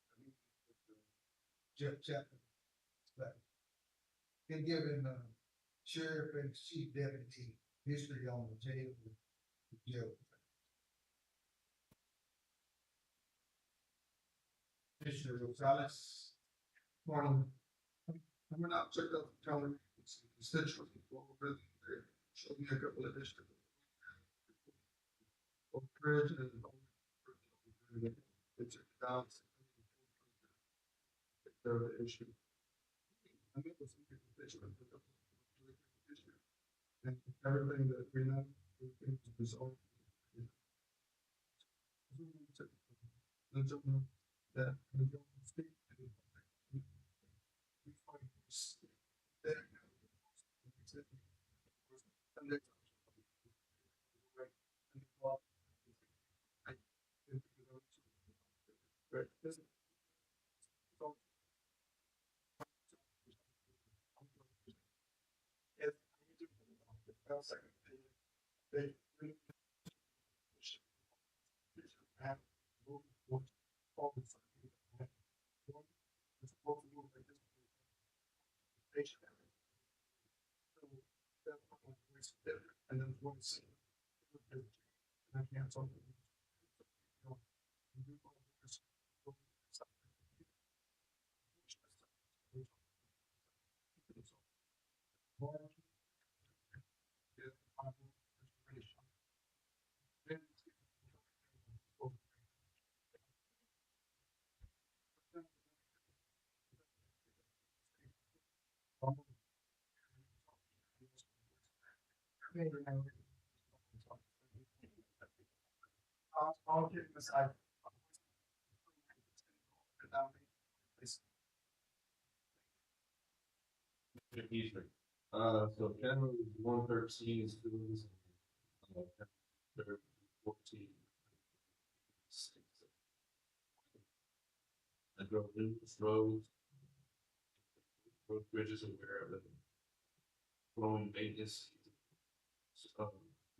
Jeff Chapman, but been given sheriff and chief deputy history on the jail. Commissioner Rosales. Morning. I'm gonna check out the calendar, constituency, over there, show me a couple of districts. Oak Ridge and it's down. The issue. I met with some people, and everything that we know, everything is resolved. That we don't speak to. We find this. And then one scene. I can't talk. I'll get this. Eastern. So Cameron is 113 students. They're 14. I drove numerous roads. Road bridges aware of the growing maintenance.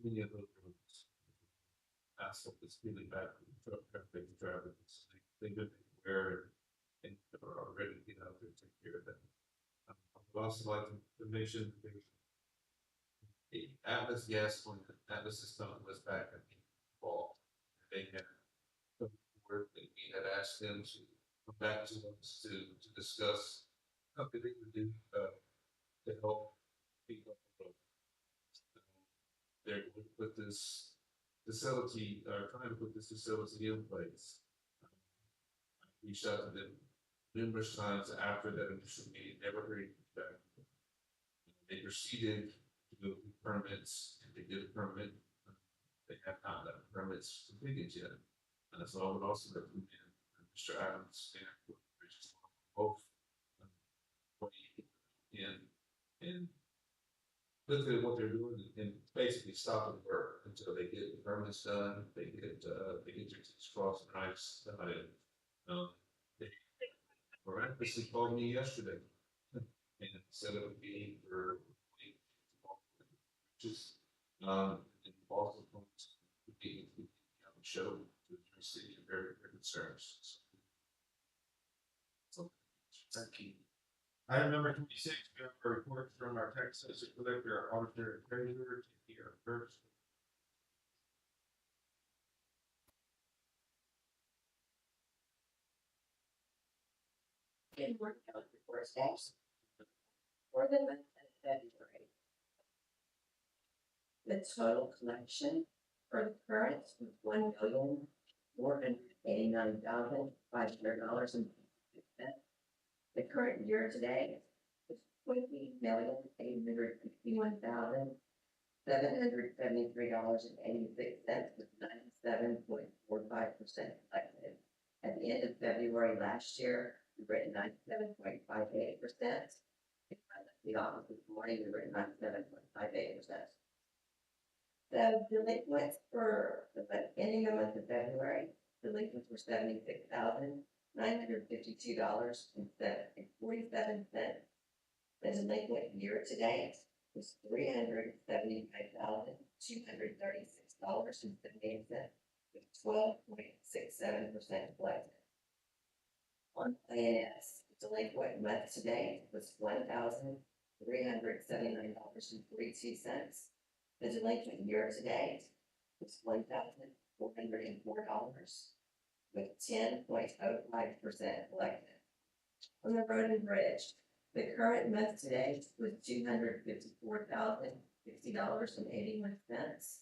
Many of those roads asphalt that's really bad for the truck traffic and drivers. They do aware and are ready to get out there and take care of that. I would also like to mention the Atlas gas plant, Atlas is done was back in the fall. They had come forward, and we had asked them to come back to us to discuss something they would do to help people. They're going to put this facility, or trying to put this facility in place. I reached out to them numerous times after that initial meeting, never heard anything back. They proceeded to go through permits, and they did a permit. They have not gotten permits completed yet. So I would also recommend Mr. Adams and both and look at what they're doing and basically stop the work until they get the permits done, they get their T's crossed and I's dotted. They miraculously called me yesterday and set up a meeting for just and also the meeting show to address the very concerns. So, thank you. Item number 26, we have a report from our tax assessor collector, our auditor, and treasurer to hear first. Good morning, County Report staff. For the month of February, the total collection for the current was $1,489,500.56. The current year to date is $20,851,773.86 with 97.45% collected. At the end of February last year, we written 97.58%. If I left the office this morning, we written 97.58%. The delinquents for the ending the month of February, delinquents were $76,952.47. The delinquent year to date was $375,236.78, with 12.67% collected. On INS, delinquent month to date was $1,379.42. The delinquent year to date was $1,404, with 10.05% collected. On the road and bridge, the current month to date was $254,060.81.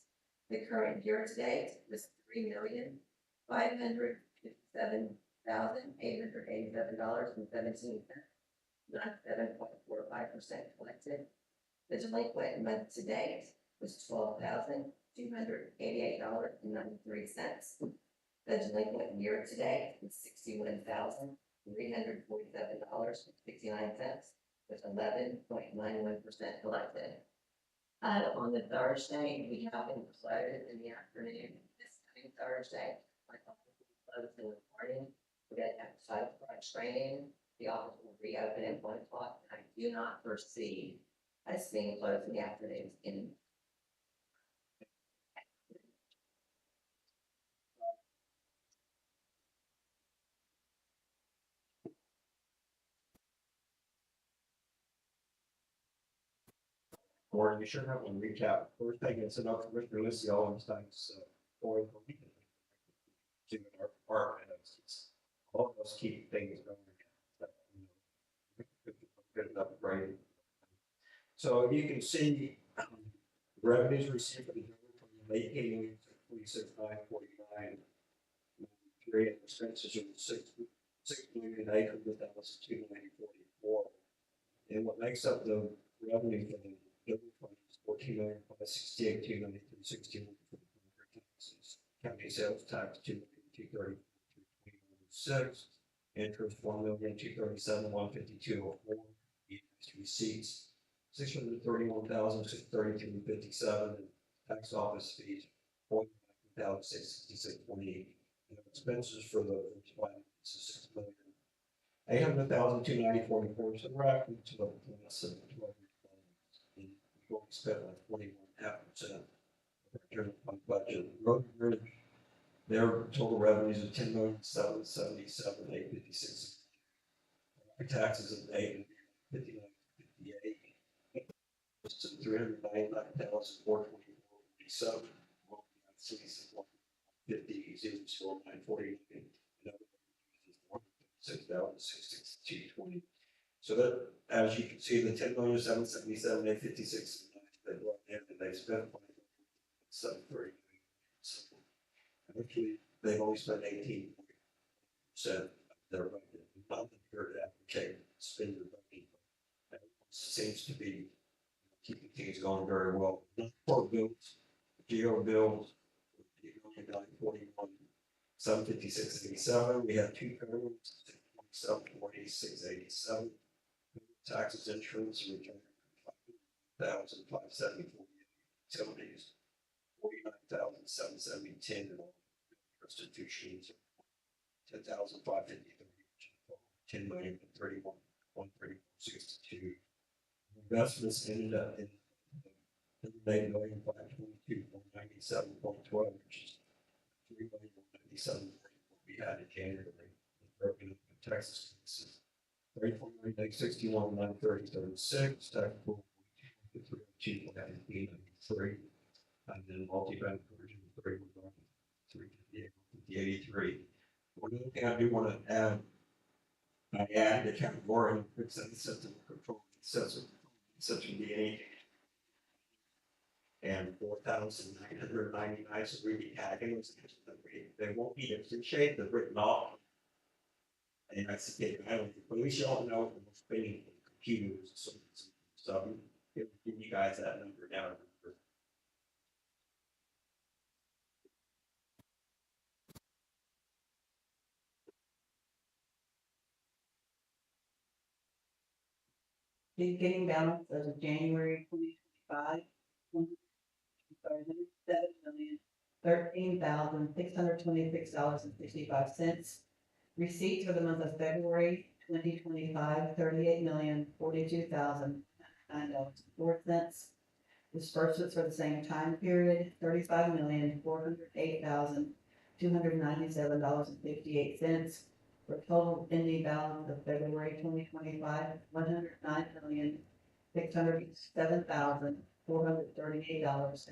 The current year to date was $3,557,887.17, 97.45% collected. The delinquent month to date was $12,288.93. The delinquent year to date was $61,347.69, with 11.91% collected. On the Thursday, we have been closed in the afternoon. This coming Thursday, my office will be closed in the morning. We're going to have 5 o'clock training. The office will reopen at 1 o'clock. I do not foresee us being closed in the afternoons in Or you should have one recap. First thing is, Commissioner Lissy always thanks for the week to our department. All of us keep things going. Good enough grading. So you can see revenues received from the general fund of $18,046,949. Period expenses of $6,800,290.44. And what makes up the revenue for the general fund is $14,568,293.61 for the taxes. County sales tax $2,230,321.06. Interest $1,237,152.04. Receipts $631,632.57. Tax office fees $49,666.8. Expenses for the department is $6,800,290.44. So we're actually to the less than 12 and we spent like 41.5% of our general fund budget. Road and bridge Their total revenues are 10,777,856. Taxes of 8,59,58. To 399,424.47. Cities of 150,009.49. 6,062.20. So that, as you can see, the 10,777,856 they brought in, and they spent 730. So actually, they've only spent 18% of their budget. Not that you're to advocate spend your budget, but it seems to be keeping things going very well. Port bills, geo bills, 8,941, 756.87. We have two payrolls, 746.87. Taxes, insurance, and return, 5,574. Utilities, 49,770.10. And restitutions, 10,553. 10,031,134.62. Investments ended up in 8,522,97.12, which is 3,197 what we had in January. Broken up in Texas cases. 34,961,930.36, taxable 302,993, and then multi-bank version 3,153. One other thing I do want to add, I added the category of fixed system control accessory be anything. And 4,999, so really adding those, they won't be depreciated, they're written off. And I said, I don't, but we should all know we're spending computers, so I'm giving you guys that number now. Beginning balance as of January 2025, $7,013,626.65. Receipts for the month of February 2025, $38,042,009.04. Disbursements for the same time period, $35,408,297.58. For total ending balance of February 2025, $109,607,438.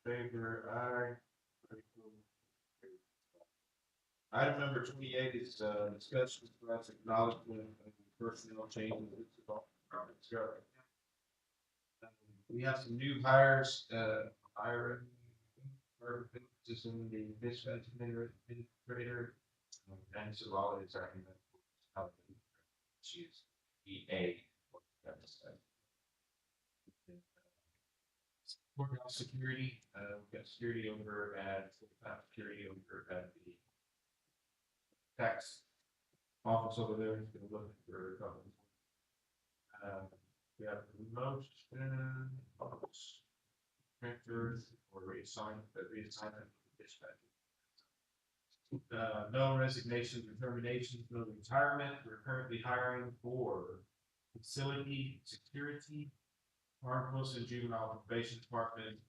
Favor, aye. Item number 28 is discussion for us acknowledgement of personnel changes. We have some new hires, hiring, just in the dispatch administrator. And Savali is our she is EA. Courthouse security, we've got security over at security over at the tax office over there. He's gonna look for a couple. We have motion, transfers or reassignment of dispatch. No resignations or terminations, no retirement. We're currently hiring for facility security. Mark Wilson Juvenile Probation Department,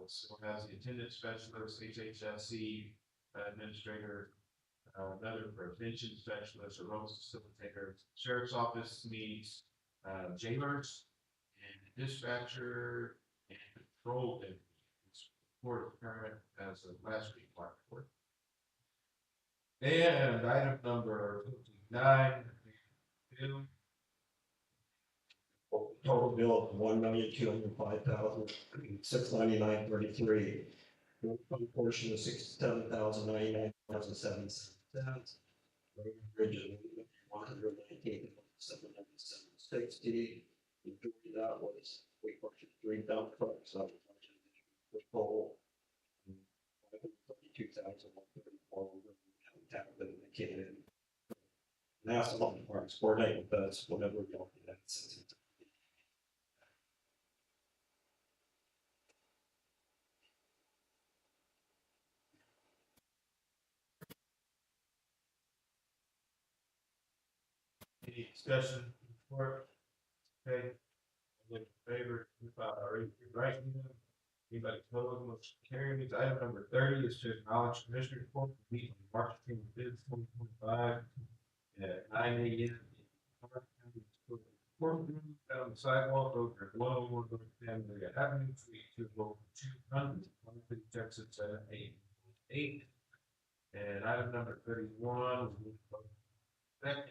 so has the attendance specialist, HHSC administrator, another prevention specialist, a role facilitator. Sheriff's Office needs jailers and dispatcher and patrol deputies. Report current as of last week, Mark report. And item number 59. Total bill of $1,205,699.33. Fund portion of $67,099.77. Road and bridge of $119,707.60. Majority of that was we purchased 3 dump trucks out of the budget for total $532,134. Tap that they came in. Now some departments coordinate with us whenever we don't get that. Any discussion for it? Okay. All those in favor, raise your right hand. Anybody opposed, motion carries. Item number 30 is to acknowledge Commissioner Report for meeting on March 25th, 2025 at 9 a.m. Courtroom on the sidewalk over at 101 North Family Avenue, Suite 20200, Texas 788. And item number 31 was second,